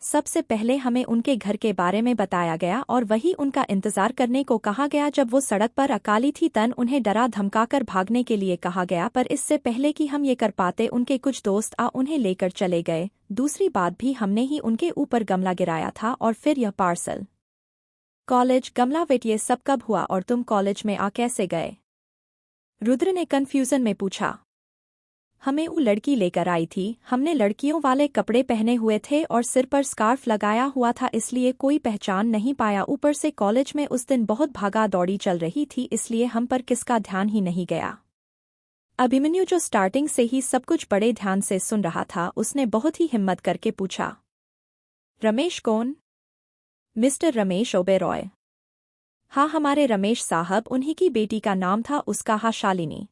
सबसे पहले हमें उनके घर के बारे में बताया गया और वही उनका इंतजार करने को कहा गया। जब वो सड़क पर अकाली थी तन उन्हें डरा धमकाकर भागने के लिए कहा गया, पर इससे पहले कि हम ये कर पाते उनके कुछ दोस्त उन्हें लेकर चले गए। दूसरी बात भी, हमने ही उनके ऊपर गमला गिराया था और फिर यह पार्सल। कॉलेज, गमला, वेट, ये सब कब हुआ और तुम कॉलेज में कैसे गए? रुद्र ने कन्फ्यूजन में पूछा। हमें वो लड़की लेकर आई थी, हमने लड़कियों वाले कपड़े पहने हुए थे और सिर पर स्कार्फ लगाया हुआ था, इसलिए कोई पहचान नहीं पाया। ऊपर से कॉलेज में उस दिन बहुत भागा दौड़ी चल रही थी, इसलिए हम पर किसका ध्यान ही नहीं गया। अभिमन्यु, जो स्टार्टिंग से ही सब कुछ बड़े ध्यान से सुन रहा था, उसने बहुत ही हिम्मत करके पूछा, रमेश कौन? मिस्टर रमेश ओबेरॉय। हाँ, हमारे रमेश साहब, उन्हीं की बेटी का नाम था, उसका हाँ शालिनी।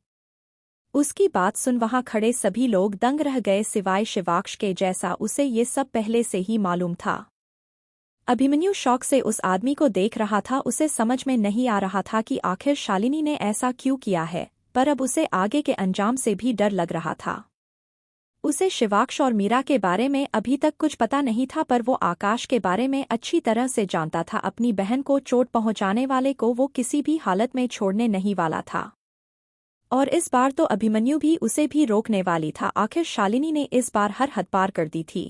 उसकी बात सुन वहां खड़े सभी लोग दंग रह गए, सिवाय शिवाक्ष के, जैसा उसे ये सब पहले से ही मालूम था। अभिमन्यु शौक से उस आदमी को देख रहा था, उसे समझ में नहीं आ रहा था कि आखिर शालिनी ने ऐसा क्यों किया है, पर अब उसे आगे के अंजाम से भी डर लग रहा था। उसे शिवाक्ष और मीरा के बारे में अभी तक कुछ पता नहीं था, पर वो आकाश के बारे में अच्छी तरह से जानता था। अपनी बहन को चोट पहुंचाने वाले को वो किसी भी हालत में छोड़ने नहीं वाला था, और इस बार तो अभिमन्यु भी उसे भी रोकने वाली था। आखिर शालिनी ने इस बार हर हद पार कर दी थी।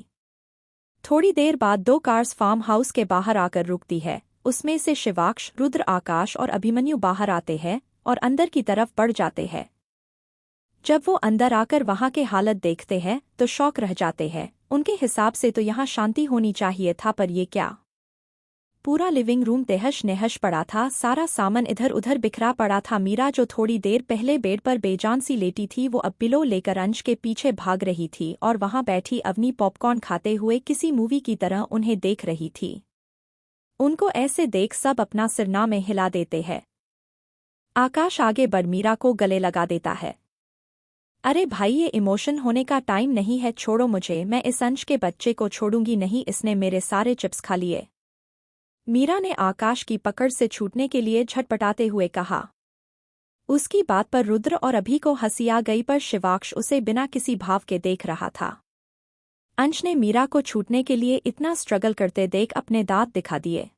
थोड़ी देर बाद 2 कार्स फार्म हाउस के बाहर आकर रुकती है। उसमें से शिवाक्ष, रुद्र, आकाश और अभिमन्यु बाहर आते हैं और अंदर की तरफ बढ़ जाते हैं। जब वो अंदर आकर वहां के हालत देखते हैं तो शौक रह जाते हैं। उनके हिसाब से तो यहाँ शांति होनी चाहिए था, पर ये क्या। पूरा लिविंग रूम तहश नहश पड़ा था। सारा सामान इधर उधर बिखरा पड़ा था। मीरा जो थोड़ी देर पहले बेड पर बेजान सी लेटी थी, वो अब पिलो लेकर अंश के पीछे भाग रही थी, और वहां बैठी अवनी पॉपकॉर्न खाते हुए किसी मूवी की तरह उन्हें देख रही थी। उनको ऐसे देख सब अपना सिरना में हिला देते हैं। आकाश आगे बढ़ मीरा को गले लगा देता है। अरे भाई, ये इमोशन होने का टाइम नहीं है, छोड़ो मुझे। मैं इस अंश के बच्चे को छोड़ूंगी नहीं, इसने मेरे सारे चिप्स खा लिए। मीरा ने आकाश की पकड़ से छूटने के लिए झटपटाते हुए कहा। उसकी बात पर रुद्र और अभी को हंसी आ गई, पर शिवाक्ष उसे बिना किसी भाव के देख रहा था। अंश ने मीरा को छूटने के लिए इतना स्ट्रगल करते देख अपने दांत दिखा दिए।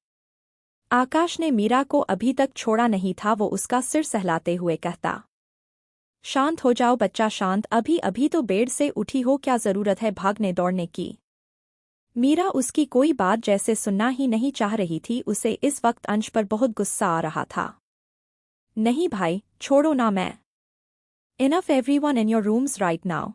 आकाश ने मीरा को अभी तक छोड़ा नहीं था। वो उसका सिर सहलाते हुए कहता, शांत हो जाओ बच्चा, शांत। अभी अभी तो बेड से उठी हो, क्या जरूरत है भागने दौड़ने की। मीरा उसकी कोई बात जैसे सुनना ही नहीं चाह रही थी। उसे इस वक्त अंश पर बहुत गुस्सा आ रहा था। नहीं भाई, छोड़ो ना। मैं enough everyone in your rooms right now.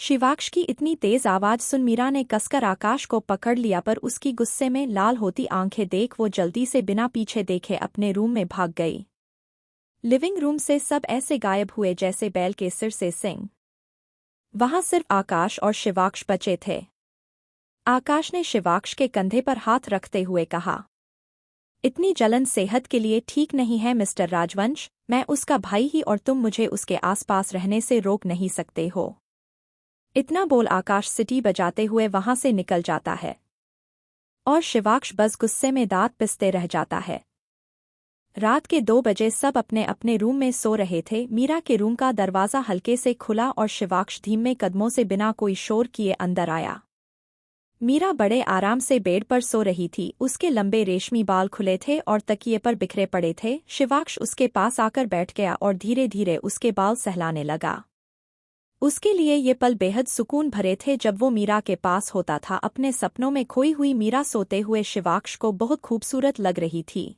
Shivaksh की इतनी तेज आवाज सुन मीरा ने कसकर आकाश को पकड़ लिया, पर उसकी गुस्से में लाल होती आंखें देख वो जल्दी से बिना पीछे देखे अपने रूम में भाग गई। लिविंग रूम से सब ऐसे गायब हुए जैसे बैल के सिर से सिंह। वहां सिर्फ आकाश और शिवाक्ष बचे थे। आकाश ने शिवाक्ष के कंधे पर हाथ रखते हुए कहा, इतनी जलन सेहत के लिए ठीक नहीं है मिस्टर राजवंश। मैं उसका भाई ही, और तुम मुझे उसके आसपास रहने से रोक नहीं सकते हो। इतना बोल आकाश सीटी बजाते हुए वहां से निकल जाता है, और शिवाक्ष बस गुस्से में दांत पिसते रह जाता है। रात के 2 बजे सब अपने अपने रूम में सो रहे थे। मीरा के रूम का दरवाज़ा हल्के से खुला और शिवाक्ष धीमे कदमों से बिना कोई शोर किए अंदर आया। मीरा बड़े आराम से बेड पर सो रही थी। उसके लंबे रेशमी बाल खुले थे और तकिए पर बिखरे पड़े थे। शिवाक्ष उसके पास आकर बैठ गया और धीरे धीरे उसके बाल सहलाने लगा। उसके लिए ये पल बेहद सुकून भरे थे जब वो मीरा के पास होता था। अपने सपनों में खोई हुई मीरा सोते हुए शिवाक्ष को बहुत खूबसूरत लग रही थी।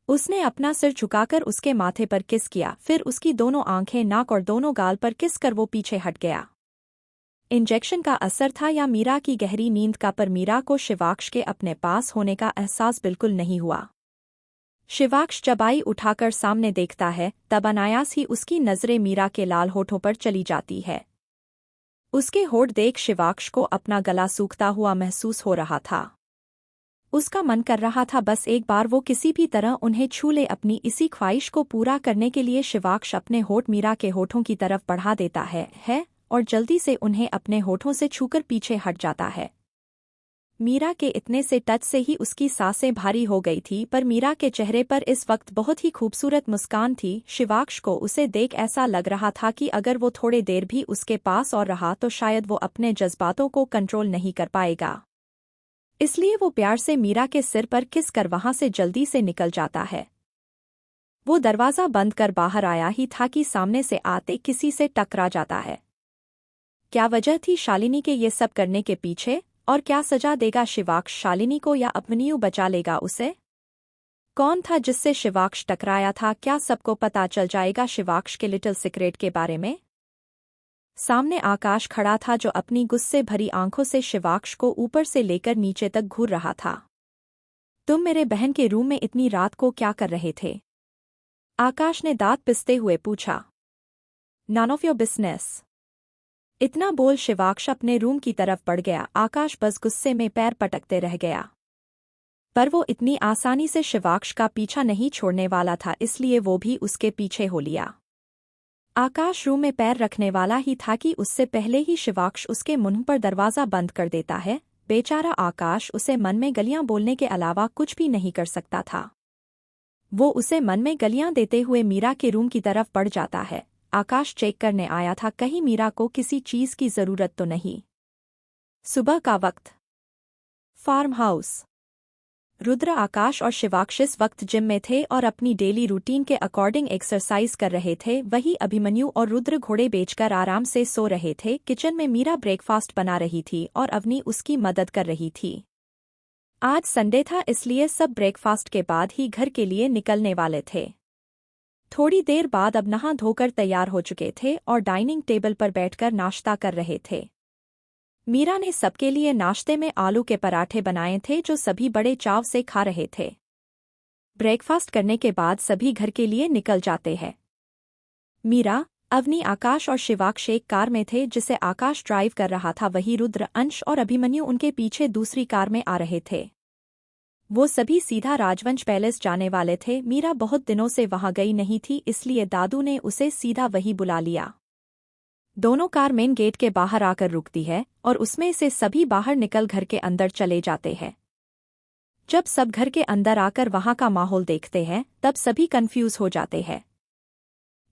उसने अपना सिर झुकाकर उसके माथे पर किस किया, फिर उसकी दोनों आंखें, नाक और दोनों गाल पर किस कर वो पीछे हट गया। इंजेक्शन का असर था या मीरा की गहरी नींद का, पर मीरा को शिवाक्ष के अपने पास होने का एहसास बिल्कुल नहीं हुआ। शिवाक्ष चबाई उठाकर सामने देखता है, तब अनायास ही उसकी नजरें मीरा के लाल होठों पर चली जाती है। उसके होठ देख शिवाक्ष को अपना गला सूखता हुआ महसूस हो रहा था। उसका मन कर रहा था बस एक बार वो किसी भी तरह उन्हें छू ले। अपनी इसी ख्वाहिश को पूरा करने के लिए शिवाक्ष अपने होठ मीरा के होठों की तरफ बढ़ा देता है और जल्दी से उन्हें अपने होठों से छूकर पीछे हट जाता है। मीरा के इतने से टच से ही उसकी सांसें भारी हो गई थी, पर मीरा के चेहरे पर इस वक्त बहुत ही खूबसूरत मुस्कान थी। शिवाक्ष को उसे देख ऐसा लग रहा था कि अगर वो थोड़े देर भी उसके पास और रहा तो शायद वो अपने जज्बातों को कंट्रोल नहीं कर पाएगा। इसलिए वो प्यार से मीरा के सिर पर किस कर वहां से जल्दी से निकल जाता है। वो दरवाज़ा बंद कर बाहर आया ही था कि सामने से आते किसी से टकरा जाता है। क्या वजह थी शालिनी के ये सब करने के पीछे, और क्या सजा देगा शिवाक्ष शालिनी को, या अभिमन्यु बचा लेगा उसे? कौन था जिससे शिवाक्ष टकराया था? क्या सबको पता चल जाएगा शिवाक्ष के लिटिल सीक्रेट के बारे में? सामने आकाश खड़ा था जो अपनी गुस्से भरी आंखों से शिवाक्ष को ऊपर से लेकर नीचे तक घूर रहा था। तुम मेरे बहन के रूम में इतनी रात को क्या कर रहे थे? आकाश ने दांत पिसते हुए पूछा। None of your business. इतना बोल शिवाक्ष अपने रूम की तरफ बढ़ गया। आकाश बस गुस्से में पैर पटकते रह गया, पर वो इतनी आसानी से शिवाक्ष का पीछा नहीं छोड़ने वाला था, इसलिए वो भी उसके पीछे हो लिया। आकाश रूम में पैर रखने वाला ही था कि उससे पहले ही शिवाक्ष उसके मुंह पर दरवाज़ा बंद कर देता है। बेचारा आकाश उसे मन में गलियां बोलने के अलावा कुछ भी नहीं कर सकता था। वो उसे मन में गलियां देते हुए मीरा के रूम की तरफ बढ़ जाता है। आकाश चेक करने आया था, कहीं मीरा को किसी चीज की जरूरत तो नहीं। सुबह का वक्त। Farm house. रुद्र, आकाश और शिवाक्ष इस वक्त जिम में थे और अपनी डेली रूटीन के अकॉर्डिंग एक्सरसाइज कर रहे थे। वही अभिमन्यु और रुद्र घोड़े बेचकर आराम से सो रहे थे। किचन में मीरा ब्रेकफास्ट बना रही थी और अवनी उसकी मदद कर रही थी। आज संडे था, इसलिए सब ब्रेकफास्ट के बाद ही घर के लिए निकलने वाले थे। थोड़ी देर बाद अब नहा धोकर तैयार हो चुके थे और डाइनिंग टेबल पर बैठकर नाश्ता कर रहे थे। मीरा ने सबके लिए नाश्ते में आलू के पराठे बनाए थे, जो सभी बड़े चाव से खा रहे थे। ब्रेकफास्ट करने के बाद सभी घर के लिए निकल जाते हैं। मीरा, अवनी, आकाश और शिवाक्ष एक कार में थे जिसे आकाश ड्राइव कर रहा था। वही रुद्र, अंश और अभिमन्यु उनके पीछे दूसरी कार में आ रहे थे। वो सभी सीधा राजवंश पैलेस जाने वाले थे। मीरा बहुत दिनों से वहां गई नहीं थी, इसलिए दादू ने उसे सीधा वही बुला लिया। दोनों कार मेन गेट के बाहर आकर रुकती है और उसमें से सभी बाहर निकल घर के अंदर चले जाते हैं। जब सब घर के अंदर आकर वहां का माहौल देखते हैं, तब सभी कंफ्यूज हो जाते हैं,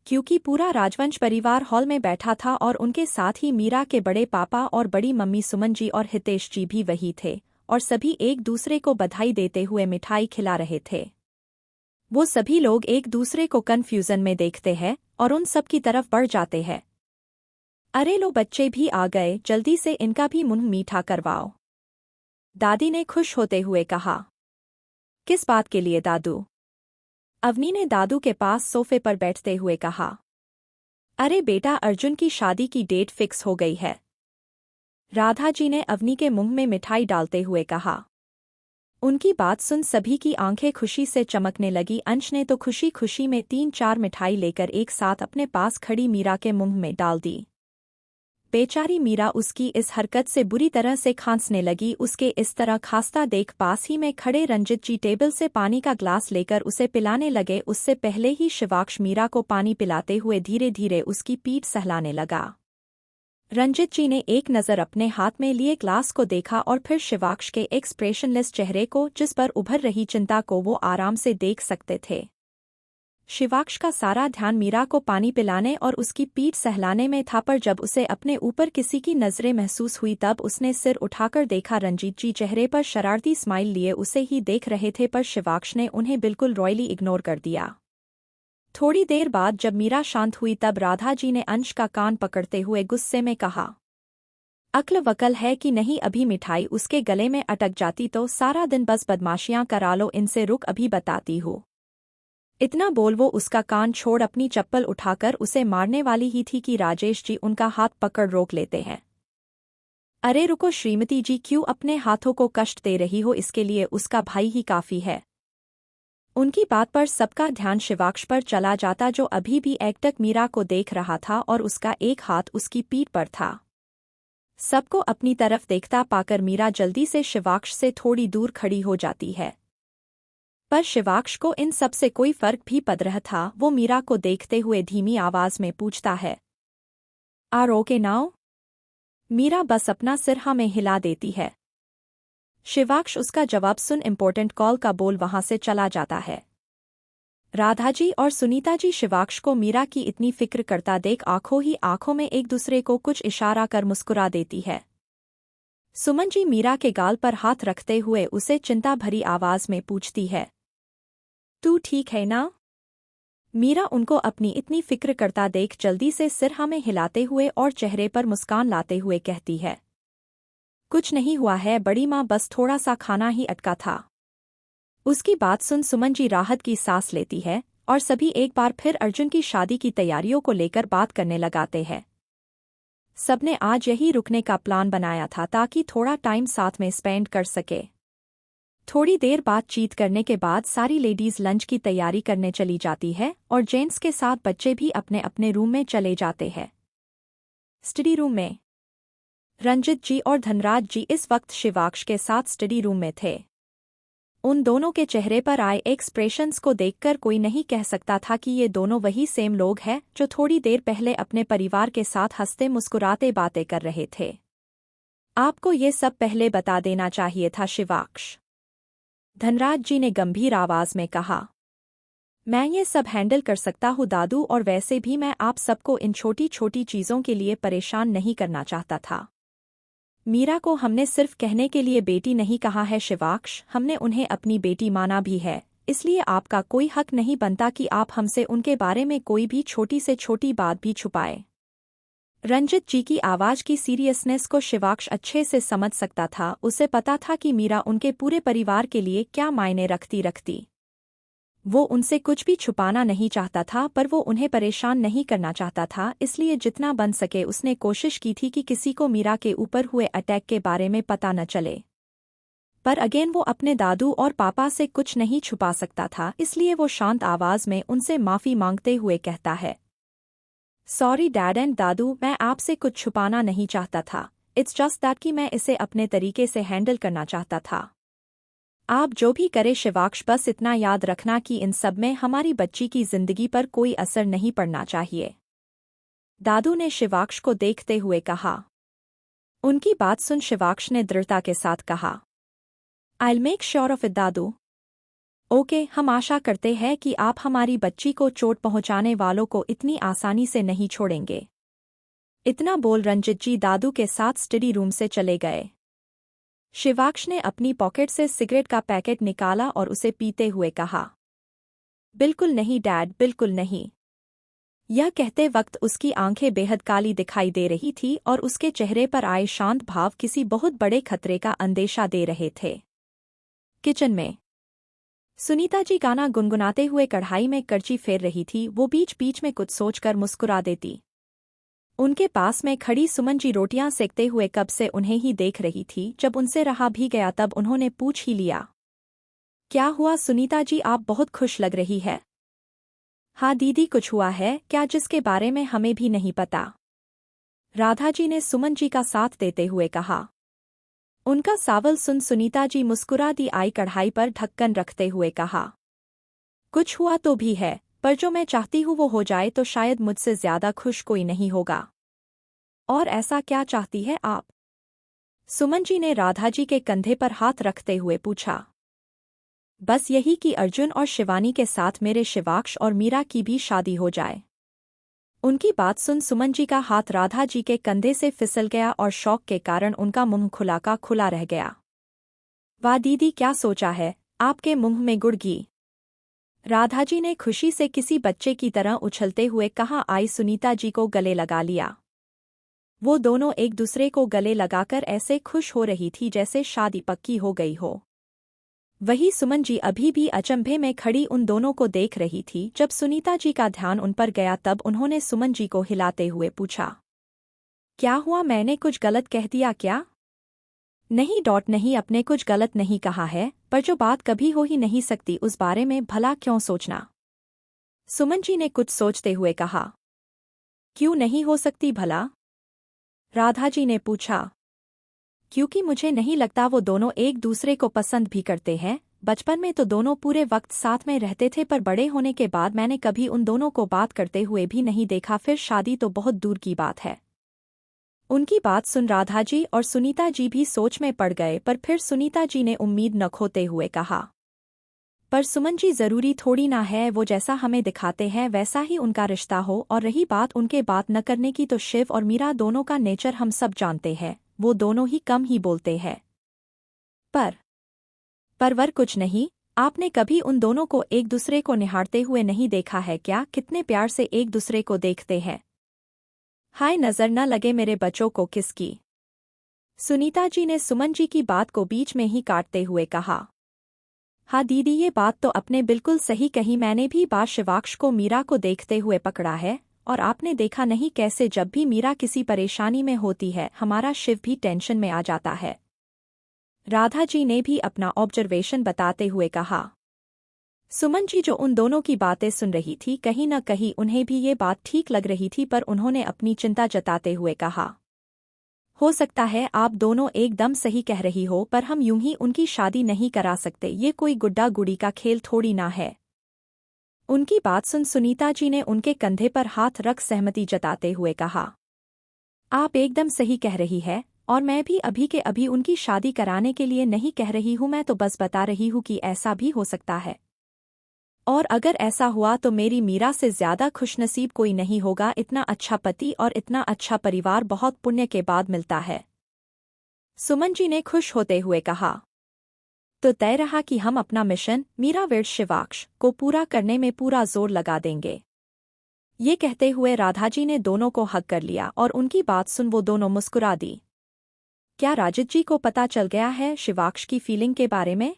क्योंकि पूरा राजवंश परिवार हॉल में बैठा था और उनके साथ ही मीरा के बड़े पापा और बड़ी मम्मी सुमन जी और हितेश जी भी वही थे और सभी एक दूसरे को बधाई देते हुए मिठाई खिला रहे थे। वो सभी लोग एक दूसरे को कन्फ्यूजन में देखते हैं और उन सब की तरफ बढ़ जाते हैं। अरे लो, बच्चे भी आ गए, जल्दी से इनका भी मुंह मीठा करवाओ, दादी ने खुश होते हुए कहा। किस बात के लिए दादू? अवनी ने दादू के पास सोफे पर बैठते हुए कहा। अरे बेटा, अर्जुन की शादी की डेट फिक्स हो गई है, राधा जी ने अवनी के मुंह में मिठाई डालते हुए कहा। उनकी बात सुन सभी की आंखें खुशी से चमकने लगी। अंश ने तो खुशी खुशी में 3-4 मिठाई लेकर एक साथ अपने पास खड़ी मीरा के मुंह में डाल दी। बेचारी मीरा उसकी इस हरकत से बुरी तरह से खांसने लगी। उसके इस तरह खांसता देख पास ही में खड़े रंजित जी टेबल से पानी का ग्लास लेकर उसे पिलाने लगे। उससे पहले ही शिवाक्ष मीरा को पानी पिलाते हुए धीरे धीरे उसकी पीठ सहलाने लगा। रंजित जी ने एक नज़र अपने हाथ में लिए ग्लास को देखा और फिर शिवाक्ष के एक्सप्रेशनलेस चेहरे को, जिस पर उभर रही चिंता को वो आराम से देख सकते थे। शिवाक्ष का सारा ध्यान मीरा को पानी पिलाने और उसकी पीठ सहलाने में था, पर जब उसे अपने ऊपर किसी की नज़रें महसूस हुई तब उसने सिर उठाकर देखा। रंजीत जी चेहरे पर शरारती स्माइल लिए उसे ही देख रहे थे, पर शिवाक्ष ने उन्हें बिल्कुल रॉयली इग्नोर कर दिया। थोड़ी देर बाद जब मीरा शांत हुई तब राधा जी ने अंश का कान पकड़ते हुए गुस्से में कहा, अक्ल वकल है कि नहीं? अभी मिठाई उसके गले में अटक जाती तो सारा दिन बस बदमाशियां करा लो इनसे। रुक, अभी बताती हो। इतना बोल वो उसका कान छोड़ अपनी चप्पल उठाकर उसे मारने वाली ही थी कि राजेश जी उनका हाथ पकड़ रोक लेते हैं। अरे रुको श्रीमती जी, क्यों अपने हाथों को कष्ट दे रही हो? इसके लिए उसका भाई ही काफी है। उनकी बात पर सबका ध्यान शिवाक्ष पर चला जाता, जो अभी भी एकटक मीरा को देख रहा था और उसका एक हाथ उसकी पीठ पर था। सबको अपनी तरफ देखता पाकर मीरा जल्दी से शिवाक्ष से थोड़ी दूर खड़ी हो जाती है, पर शिवाक्ष को इन सब से कोई फर्क भी पड़ रहा था। वो मीरा को देखते हुए धीमी आवाज में पूछता है, आर ओके नाउ? मीरा बस अपना सिर हाँ में हिला देती है। शिवाक्ष उसका जवाब सुन इम्पोर्टेंट कॉल का बोल वहां से चला जाता है। राधा जी और सुनीता जी शिवाक्ष को मीरा की इतनी फिक्र करता देख आंखों ही आंखों में एक दूसरे को कुछ इशारा कर मुस्कुरा देती है। सुमन जी मीरा के गाल पर हाथ रखते हुए उसे चिंता भरी आवाज में पूछती है, तू ठीक है ना? मीरा उनको अपनी इतनी फिक्र करता देख जल्दी से सिर हाँ में हिलाते हुए और चेहरे पर मुस्कान लाते हुए कहती है, कुछ नहीं हुआ है बड़ी माँ, बस थोड़ा सा खाना ही अटका था। उसकी बात सुन सुमन जी राहत की सांस लेती है और सभी एक बार फिर अर्जुन की शादी की तैयारियों को लेकर बात करने लगाते हैं। सबने आज यही रुकने का प्लान बनाया था ताकि थोड़ा टाइम साथ में स्पेंड कर सके। थोड़ी देर बातचीत करने के बाद सारी लेडीज लंच की तैयारी करने चली जाती है और जेंट्स के साथ बच्चे भी अपने अपने रूम में चले जाते हैं। स्टडी रूम में रंजित जी और धनराज जी इस वक्त शिवाक्ष के साथ स्टडी रूम में थे। उन दोनों के चेहरे पर आए एक्सप्रेशंस को देखकर कोई नहीं कह सकता था कि ये दोनों वही सेम लोग हैं जो थोड़ी देर पहले अपने परिवार के साथ हंसते मुस्कुराते बातें कर रहे थे। आपको ये सब पहले बता देना चाहिए था शिवाक्ष, धनराज जी ने गंभीर आवाज में कहा। मैं ये सब हैंडल कर सकता हूँ दादू, और वैसे भी मैं आप सबको इन छोटी छोटी चीज़ों के लिए परेशान नहीं करना चाहता था। मीरा को हमने सिर्फ कहने के लिए बेटी नहीं कहा है शिवाक्ष, हमने उन्हें अपनी बेटी माना भी है, इसलिए आपका कोई हक नहीं बनता कि आप हमसे उनके बारे में कोई भी छोटी से छोटी बात भी छुपाए। रंजित जी की आवाज़ की सीरियसनेस को शिवाक्ष अच्छे से समझ सकता था, उसे पता था कि मीरा उनके पूरे परिवार के लिए क्या मायने रखती। वो उनसे कुछ भी छुपाना नहीं चाहता था, पर वो उन्हें परेशान नहीं करना चाहता था, इसलिए जितना बन सके उसने कोशिश की थी कि किसी को मीरा के ऊपर हुए अटैक के बारे में पता न चले। पर अगेन वो अपने दादू और पापा से कुछ नहीं छुपा सकता था, इसलिए वो शांत आवाज़ में उनसे माफ़ी मांगते हुए कहता है, सॉरी डैड एंड दादू, मैं आपसे कुछ छुपाना नहीं चाहता था, इट्स जस्ट दैट कि मैं इसे अपने तरीके से हैंडल करना चाहता था। आप जो भी करे शिवाक्ष, बस इतना याद रखना कि इन सब में हमारी बच्ची की जिंदगी पर कोई असर नहीं पड़ना चाहिए। दादू ने शिवाक्ष को देखते हुए कहा। उनकी बात सुन शिवाक्ष ने दृढ़ता के साथ कहा, I'll make sure of it Dadu. Okay, हम आशा करते हैं कि आप हमारी बच्ची को चोट पहुंचाने वालों को इतनी आसानी से नहीं छोड़ेंगे। इतना बोल रंजित जी दादू के साथ स्टडी रूम से चले गए। शिवाक्ष ने अपनी पॉकेट से सिगरेट का पैकेट निकाला और उसे पीते हुए कहा, बिल्कुल नहीं डैड, बिल्कुल नहीं। यह कहते वक्त उसकी आंखें बेहद काली दिखाई दे रही थी और उसके चेहरे पर आए शांत भाव किसी बहुत बड़े खतरे का अंदेशा दे रहे थे। किचन में सुनीता जी गाना गुनगुनाते हुए कढ़ाई में करची फेर रही थी, वो बीच बीच में कुछ सोचकर मुस्कुरा देती। उनके पास में खड़ी सुमन जी रोटियां सेकते हुए कब से उन्हें ही देख रही थी, जब उनसे रहा भी गया तब उन्होंने पूछ ही लिया, क्या हुआ सुनीता जी, आप बहुत खुश लग रही है। हाँ दीदी, कुछ हुआ है क्या जिसके बारे में हमें भी नहीं पता, राधा जी ने सुमन जी का साथ देते हुए कहा। उनका सावल सुन सुनीता जी मुस्कुरा दी आई कढ़ाई पर ढक्कन रखते हुए कहा, कुछ हुआ तो भी है, पर जो मैं चाहती हूँ वो हो जाए तो शायद मुझसे ज्यादा खुश कोई नहीं होगा। और ऐसा क्या चाहती है आप? सुमन जी ने राधा जी के कंधे पर हाथ रखते हुए पूछा। बस यही कि अर्जुन और शिवानी के साथ मेरे शिवाक्ष और मीरा की भी शादी हो जाए। उनकी बात सुन सुमन जी का हाथ राधा जी के कंधे से फिसल गया और शौक के कारण उनका मुंह खुला का खुला रह गया। वाह दीदी, क्या सोचा है, आपके मुंह में गुड़ घी, राधा जी ने खुशी से किसी बच्चे की तरह उछलते हुए कहा। आई सुनीता जी को गले लगा लिया। वो दोनों एक दूसरे को गले लगाकर ऐसे खुश हो रही थी जैसे शादी पक्की हो गई हो। वही सुमन जी अभी भी अचंभे में खड़ी उन दोनों को देख रही थी। जब सुनीता जी का ध्यान उन पर गया तब उन्होंने सुमन जी को हिलाते हुए पूछा, क्या हुआ, मैंने कुछ गलत कह दिया क्या? नहीं नहीं, अपने कुछ गलत नहीं कहा है, पर जो बात कभी हो ही नहीं सकती उस बारे में भला क्यों सोचना, सुमन जी ने कुछ सोचते हुए कहा। क्यों नहीं हो सकती भला? राधा जी ने पूछा। क्योंकि मुझे नहीं लगता वो दोनों एक दूसरे को पसंद भी करते हैं। बचपन में तो दोनों पूरे वक्त साथ में रहते थे, पर बड़े होने के बाद मैंने कभी उन दोनों को बात करते हुए भी नहीं देखा, फिर शादी तो बहुत दूर की बात है। उनकी बात सुन राधा जी और सुनीता जी भी सोच में पड़ गए, पर फिर सुनीता जी ने उम्मीद न खोते हुए कहा, पर सुमन जी जरूरी थोड़ी ना है वो जैसा हमें दिखाते हैं वैसा ही उनका रिश्ता हो। और रही बात उनके बात न करने की, तो शिव और मीरा दोनों का नेचर हम सब जानते हैं, वो दोनों ही कम ही बोलते हैं। परवर कुछ नहीं, आपने कभी उन दोनों को एक दूसरे को निहारते हुए नहीं देखा है क्या? कितने प्यार से एक दूसरे को देखते हैं। हाय, नजर न लगे मेरे बच्चों को किसकी, सुनीता जी ने सुमन जी की बात को बीच में ही काटते हुए कहा। हाँ दीदी, ये बात तो आपने बिल्कुल सही कही, मैंने भी बार शिवाक्ष को मीरा को देखते हुए पकड़ा है। और आपने देखा नहीं कैसे जब भी मीरा किसी परेशानी में होती है हमारा शिव भी टेंशन में आ जाता है, राधा जी ने भी अपना ऑब्जर्वेशन बताते हुए कहा। सुमन जी जो उन दोनों की बातें सुन रही थी, कहीं न कहीं उन्हें भी ये बात ठीक लग रही थी, पर उन्होंने अपनी चिंता जताते हुए कहा, हो सकता है आप दोनों एकदम सही कह रही हो, पर हम यूं ही उनकी शादी नहीं करा सकते, ये कोई गुड्डा गुड़ी का खेल थोड़ी ना है। उनकी बात सुन सुनीता जी ने उनके कंधे पर हाथ रख सहमति जताते हुए कहा, आप एकदम सही कह रही है, और मैं भी अभी के अभी उनकी शादी कराने के लिए नहीं कह रही हूँ, मैं तो बस बता रही हूँ कि ऐसा भी हो सकता है। और अगर ऐसा हुआ तो मेरी मीरा से ज्यादा खुशनसीब कोई नहीं होगा। इतना अच्छा पति और इतना अच्छा परिवार बहुत पुण्य के बाद मिलता है। सुमन जी ने खुश होते हुए कहा। तो तय रहा कि हम अपना मिशन मीरा विर्ड शिवाक्ष को पूरा करने में पूरा जोर लगा देंगे। ये कहते हुए राधाजी ने दोनों को हग कर लिया और उनकी बात सुन वो दोनों मुस्कुरा दी। क्या राजित जी को पता चल गया है शिवाक्ष की फीलिंग के बारे में?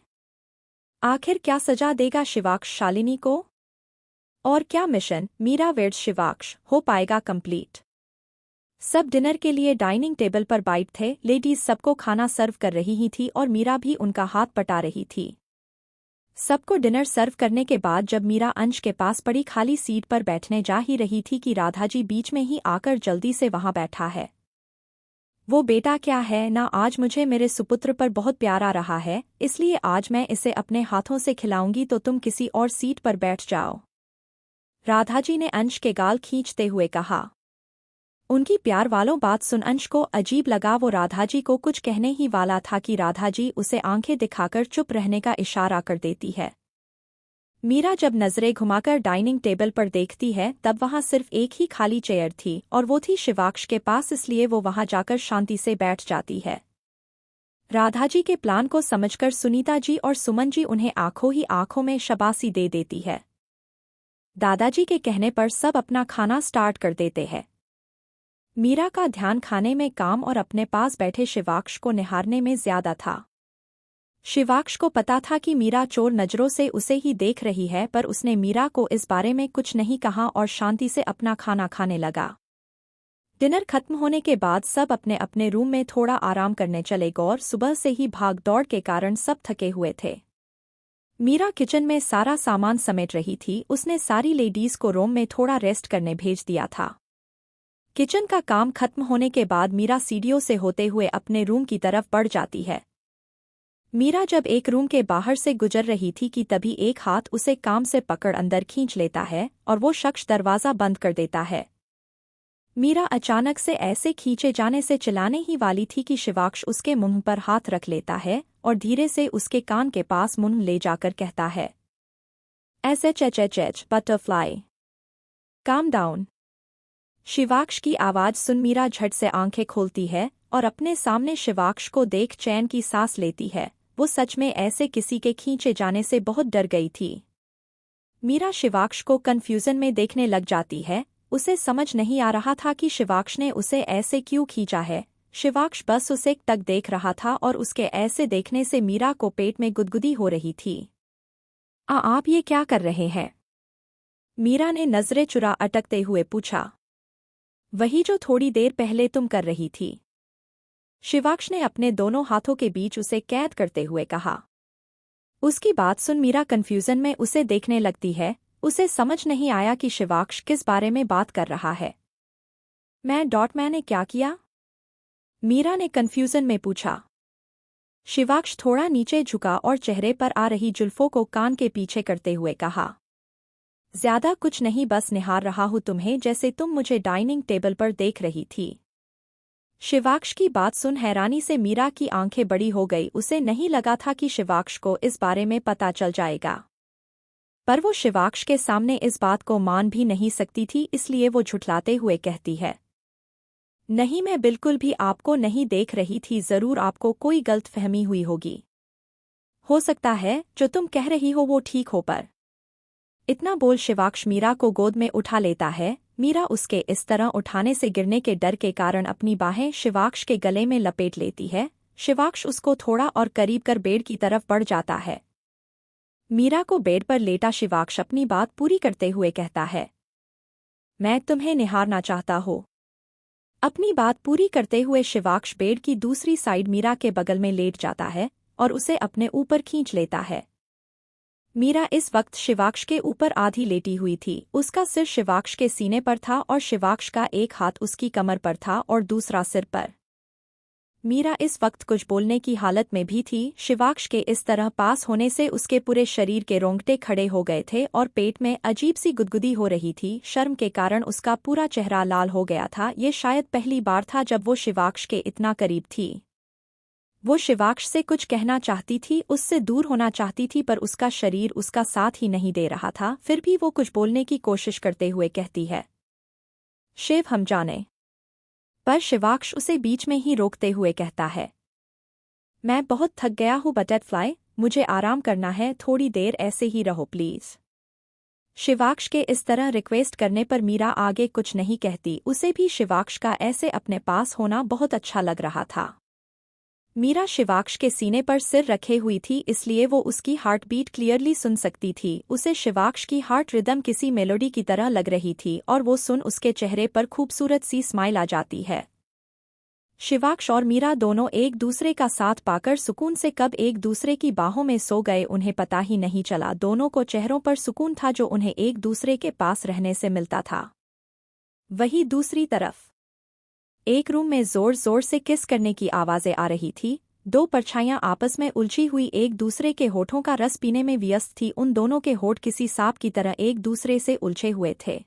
आखिर क्या सजा देगा शिवाक्ष शालिनी को? और क्या मिशन मीरा विर्ड शिवाक्ष हो पाएगा कंप्लीट? सब डिनर के लिए डाइनिंग टेबल पर बैठ थे। लेडीज सबको खाना सर्व कर रही ही थी और मीरा भी उनका हाथ पटा रही थी। सबको डिनर सर्व करने के बाद जब मीरा अंश के पास पड़ी खाली सीट पर बैठने जा ही रही थी कि राधाजी बीच में ही आकर जल्दी से वहां बैठा है। वो बेटा क्या है ना, आज मुझे मेरे सुपुत्र पर बहुत प्यार आ रहा है, इसलिए आज मैं इसे अपने हाथों से खिलाऊंगी, तो तुम किसी और सीट पर बैठ जाओ। राधाजी ने अंश के गाल खींचते हुए कहा। उनकी प्यार वालों बात सुन अंश को अजीब लगा। वो राधाजी को कुछ कहने ही वाला था कि राधाजी उसे आंखें दिखाकर चुप रहने का इशारा कर देती है। मीरा जब नजरें घुमाकर डाइनिंग टेबल पर देखती है तब वहां सिर्फ एक ही खाली चेयर थी और वो थी शिवाक्ष के पास, इसलिए वो वहां जाकर शांति से बैठ जाती है। राधाजी के प्लान को समझकर सुनीता जी और सुमन जी उन्हें आंखों ही आंखों में शाबाशी दे देती है। दादाजी के कहने पर सब अपना खाना स्टार्ट कर देते हैं। मीरा का ध्यान खाने में काम और अपने पास बैठे शिवाक्ष को निहारने में ज्यादा था। शिवाक्ष को पता था कि मीरा चोर नजरों से उसे ही देख रही है, पर उसने मीरा को इस बारे में कुछ नहीं कहा और शांति से अपना खाना खाने लगा। डिनर खत्म होने के बाद सब अपने अपने रूम में थोड़ा आराम करने चले गए और सुबह से ही भाग दौड़ के कारण सब थके हुए थे। मीरा किचन में सारा सामान समेट रही थी। उसने सारी लेडीज को रूम में थोड़ा रेस्ट करने भेज दिया था। किचन का काम खत्म होने के बाद मीरा सीढ़ियों से होते हुए अपने रूम की तरफ बढ़ जाती है। मीरा जब एक रूम के बाहर से गुजर रही थी कि तभी एक हाथ उसे काम से पकड़ अंदर खींच लेता है और वो शख्स दरवाज़ा बंद कर देता है। मीरा अचानक से ऐसे खींचे जाने से चिल्लाने ही वाली थी कि शिवाक्ष उसके मुंह पर हाथ रख लेता है और धीरे से उसके कान के पास मुंह ले जाकर कहता है, H butterfly, calm down. Shivaksh की आवाज़ सुन मीरा झट से आंखें खोलती है और अपने सामने शिवाक्ष को देख चैन की सांस लेती है। वो सच में ऐसे किसी के खींचे जाने से बहुत डर गई थी। मीरा शिवाक्ष को कन्फ्यूजन में देखने लग जाती है। उसे समझ नहीं आ रहा था कि शिवाक्ष ने उसे ऐसे क्यों खींचा है। शिवाक्ष बस उसे तक देख रहा था और उसके ऐसे देखने से मीरा को पेट में गुदगुदी हो रही थी। आप ये क्या कर रहे हैं? मीरा ने नजरें चुरा अटकते हुए पूछा। वही जो थोड़ी देर पहले तुम कर रही थी, शिवाक्ष ने अपने दोनों हाथों के बीच उसे कैद करते हुए कहा। उसकी बात सुन मीरा कन्फ्यूजन में उसे देखने लगती है। उसे समझ नहीं आया कि शिवाक्ष किस बारे में बात कर रहा है। मैंने क्या किया? मीरा ने कन्फ्यूजन में पूछा। शिवाक्ष थोड़ा नीचे झुका और चेहरे पर आ रही जुल्फों को कान के पीछे करते हुए कहा, ज्यादा कुछ नहीं, बस निहार रहा हूं तुम्हें जैसे तुम मुझे डाइनिंग टेबल पर देख रही थी। शिवाक्ष की बात सुन हैरानी से मीरा की आंखें बड़ी हो गई। उसे नहीं लगा था कि शिवाक्ष को इस बारे में पता चल जाएगा, पर वो शिवाक्ष के सामने इस बात को मान भी नहीं सकती थी, इसलिए वो झुठलाते हुए कहती है, नहीं, मैं बिल्कुल भी आपको नहीं देख रही थी, जरूर आपको कोई गलतफहमी हुई होगी। हो सकता है जो तुम कह रही हो वो ठीक हो, पर इतना बोल शिवाक्ष मीरा को गोद में उठा लेता है। मीरा उसके इस तरह उठाने से गिरने के डर के कारण अपनी बाहें शिवाक्ष के गले में लपेट लेती है। शिवाक्ष उसको थोड़ा और करीब कर बेड की तरफ बढ़ जाता है। मीरा को बेड पर लेटा शिवाक्ष अपनी बात पूरी करते हुए कहता है, मैं तुम्हें निहारना चाहता हूँ। अपनी बात पूरी करते हुए शिवाक्ष बेड की दूसरी साइड मीरा के बगल में लेट जाता है और उसे अपने ऊपर खींच लेता है। मीरा इस वक्त शिवाक्ष के ऊपर आधी लेटी हुई थी। उसका सिर शिवाक्ष के सीने पर था और शिवाक्ष का एक हाथ उसकी कमर पर था और दूसरा सिर पर। मीरा इस वक्त कुछ बोलने की हालत में भी थी। शिवाक्ष के इस तरह पास होने से उसके पूरे शरीर के रोंगटे खड़े हो गए थे और पेट में अजीब सी गुदगुदी हो रही थी। शर्म के कारण उसका पूरा चेहरा लाल हो गया था। ये शायद पहली बार था जब वो शिवाक्ष के इतना करीब थी। वो शिवाक्ष से कुछ कहना चाहती थी, उससे दूर होना चाहती थी, पर उसका शरीर उसका साथ ही नहीं दे रहा था। फिर भी वो कुछ बोलने की कोशिश करते हुए कहती है, शिव हम जाने। पर शिवाक्ष उसे बीच में ही रोकते हुए कहता है, मैं बहुत थक गया हूँ बटरफ्लाई, मुझे आराम करना है, थोड़ी देर ऐसे ही रहो प्लीज। शिवाक्ष के इस तरह रिक्वेस्ट करने पर मीरा आगे कुछ नहीं कहती। उसे भी शिवाक्ष का ऐसे अपने पास होना बहुत अच्छा लग रहा था। मीरा शिवाक्ष के सीने पर सिर रखे हुई थी, इसलिए वो उसकी हार्ट बीट क्लियरली सुन सकती थी। उसे शिवाक्ष की हार्ट रिदम किसी मेलोडी की तरह लग रही थी और वो सुन उसके चेहरे पर खूबसूरत सी स्माइल आ जाती है। शिवाक्ष और मीरा दोनों एक दूसरे का साथ पाकर सुकून से कब एक दूसरे की बाहों में सो गए उन्हें पता ही नहीं चला। दोनों को चेहरों पर सुकून था जो उन्हें एक दूसरे के पास रहने से मिलता था। वहीं दूसरी तरफ एक रूम में जोर जोर से किस करने की आवाजें आ रही थी। दो परछाइयां आपस में उलझी हुई एक दूसरे के होठों का रस पीने में व्यस्त थी। उन दोनों के होठ किसी सांप की तरह एक दूसरे से उलझे हुए थे।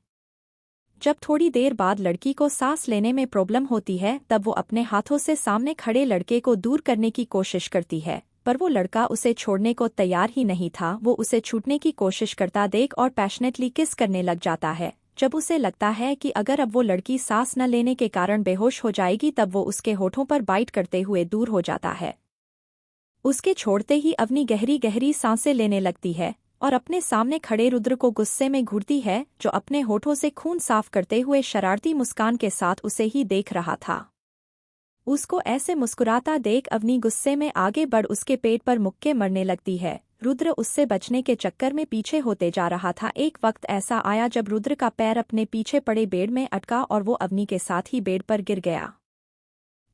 जब थोड़ी देर बाद लड़की को सांस लेने में प्रॉब्लम होती है, तब वो अपने हाथों से सामने खड़े लड़के को दूर करने की कोशिश करती है, पर वो लड़का उसे छोड़ने को तैयार ही नहीं था। वो उसे छूटने की कोशिश करता देख और पैशनेटली किस करने लग जाता है। जब उसे लगता है कि अगर अब वो लड़की सांस न लेने के कारण बेहोश हो जाएगी, तब वो उसके होठों पर बाइट करते हुए दूर हो जाता है। उसके छोड़ते ही अवनी गहरी गहरी सांसें लेने लगती है और अपने सामने खड़े रुद्र को गुस्से में घूरती है, जो अपने होठों से खून साफ करते हुए शरारती मुस्कान के साथ उसे ही देख रहा था। उसको ऐसे मुस्कुराता देख अवनी गुस्से में आगे बढ़ उसके पेट पर मुक्के मरने लगती है। रुद्र उससे बचने के चक्कर में पीछे होते जा रहा था। एक वक्त ऐसा आया जब रुद्र का पैर अपने पीछे पड़े बेड में अटका और वो अवनी के साथ ही बेड पर गिर गया।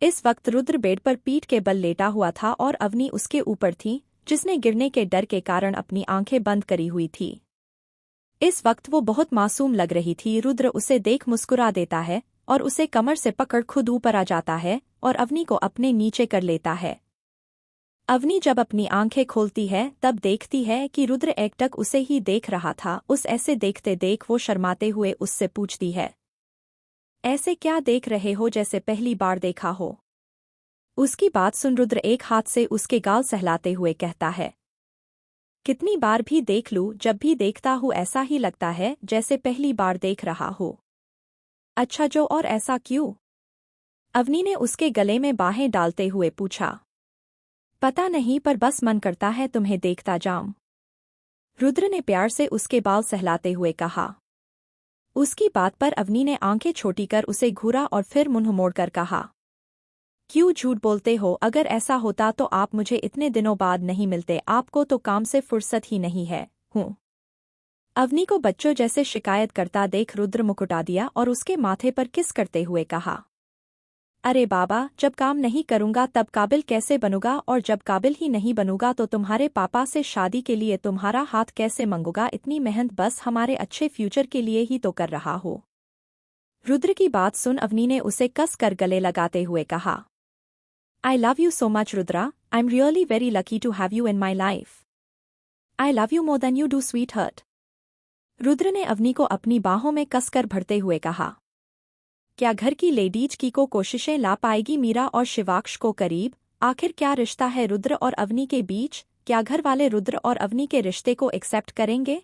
इस वक्त रुद्र बेड पर पीठ के बल लेटा हुआ था और अवनी उसके ऊपर थी, जिसने गिरने के डर के कारण अपनी आंखें बंद करी हुई थी। इस वक्त वो बहुत मासूम लग रही थी। रुद्र उसे देख मुस्कुरा देता है और उसे कमर से पकड़ खुद ऊपर आ जाता है और अवनी को अपने नीचे कर लेता है। अवनी जब अपनी आंखें खोलती है तब देखती है कि रुद्र एकटक उसे ही देख रहा था। उस ऐसे देखते देख वो शर्माते हुए उससे पूछती है, ऐसे क्या देख रहे हो जैसे पहली बार देखा हो। उसकी बात सुन रुद्र एक हाथ से उसके गाल सहलाते हुए कहता है, कितनी बार भी देख लूं, जब भी देखता हूँ ऐसा ही लगता है जैसे पहली बार देख रहा हो। अच्छा जो, और ऐसा क्यों? अवनी ने उसके गले में बाहें डालते हुए पूछा। पता नहीं, पर बस मन करता है तुम्हें देखता जाऊं। रुद्र ने प्यार से उसके बाल सहलाते हुए कहा। उसकी बात पर अवनी ने आंखें छोटी कर उसे घूरा और फिर मुंह मोड़कर कहा, क्यों झूठ बोलते हो? अगर ऐसा होता तो आप मुझे इतने दिनों बाद नहीं मिलते। आपको तो काम से फुर्सत ही नहीं है। हूँ। अवनी को बच्चों जैसे शिकायत करता देख रुद्र मुकुटा दिया और उसके माथे पर किस करते हुए कहा, अरे बाबा, जब काम नहीं करूंगा तब काबिल कैसे बनूंगा, और जब काबिल ही नहीं बनूंगा तो तुम्हारे पापा से शादी के लिए तुम्हारा हाथ कैसे मांगूंगा। इतनी मेहनत बस हमारे अच्छे फ्यूचर के लिए ही तो कर रहा हो। रुद्र की बात सुन अवनी ने उसे कस कर गले लगाते हुए कहा, I love you so much Rudra, I am really very lucky to have you in my life. I love you more than you do sweetheart. Rudra ने अवनी को अपनी बाहों में कसकर भरते हुए कहा, क्या घर की लेडीज की को कोशिशें ला पाएगी मीरा और शिवाक्ष को करीब? आखिर क्या रिश्ता है रुद्र और अवनी के बीच? क्या घर वाले रुद्र और अवनी के रिश्ते को एक्सेप्ट करेंगे?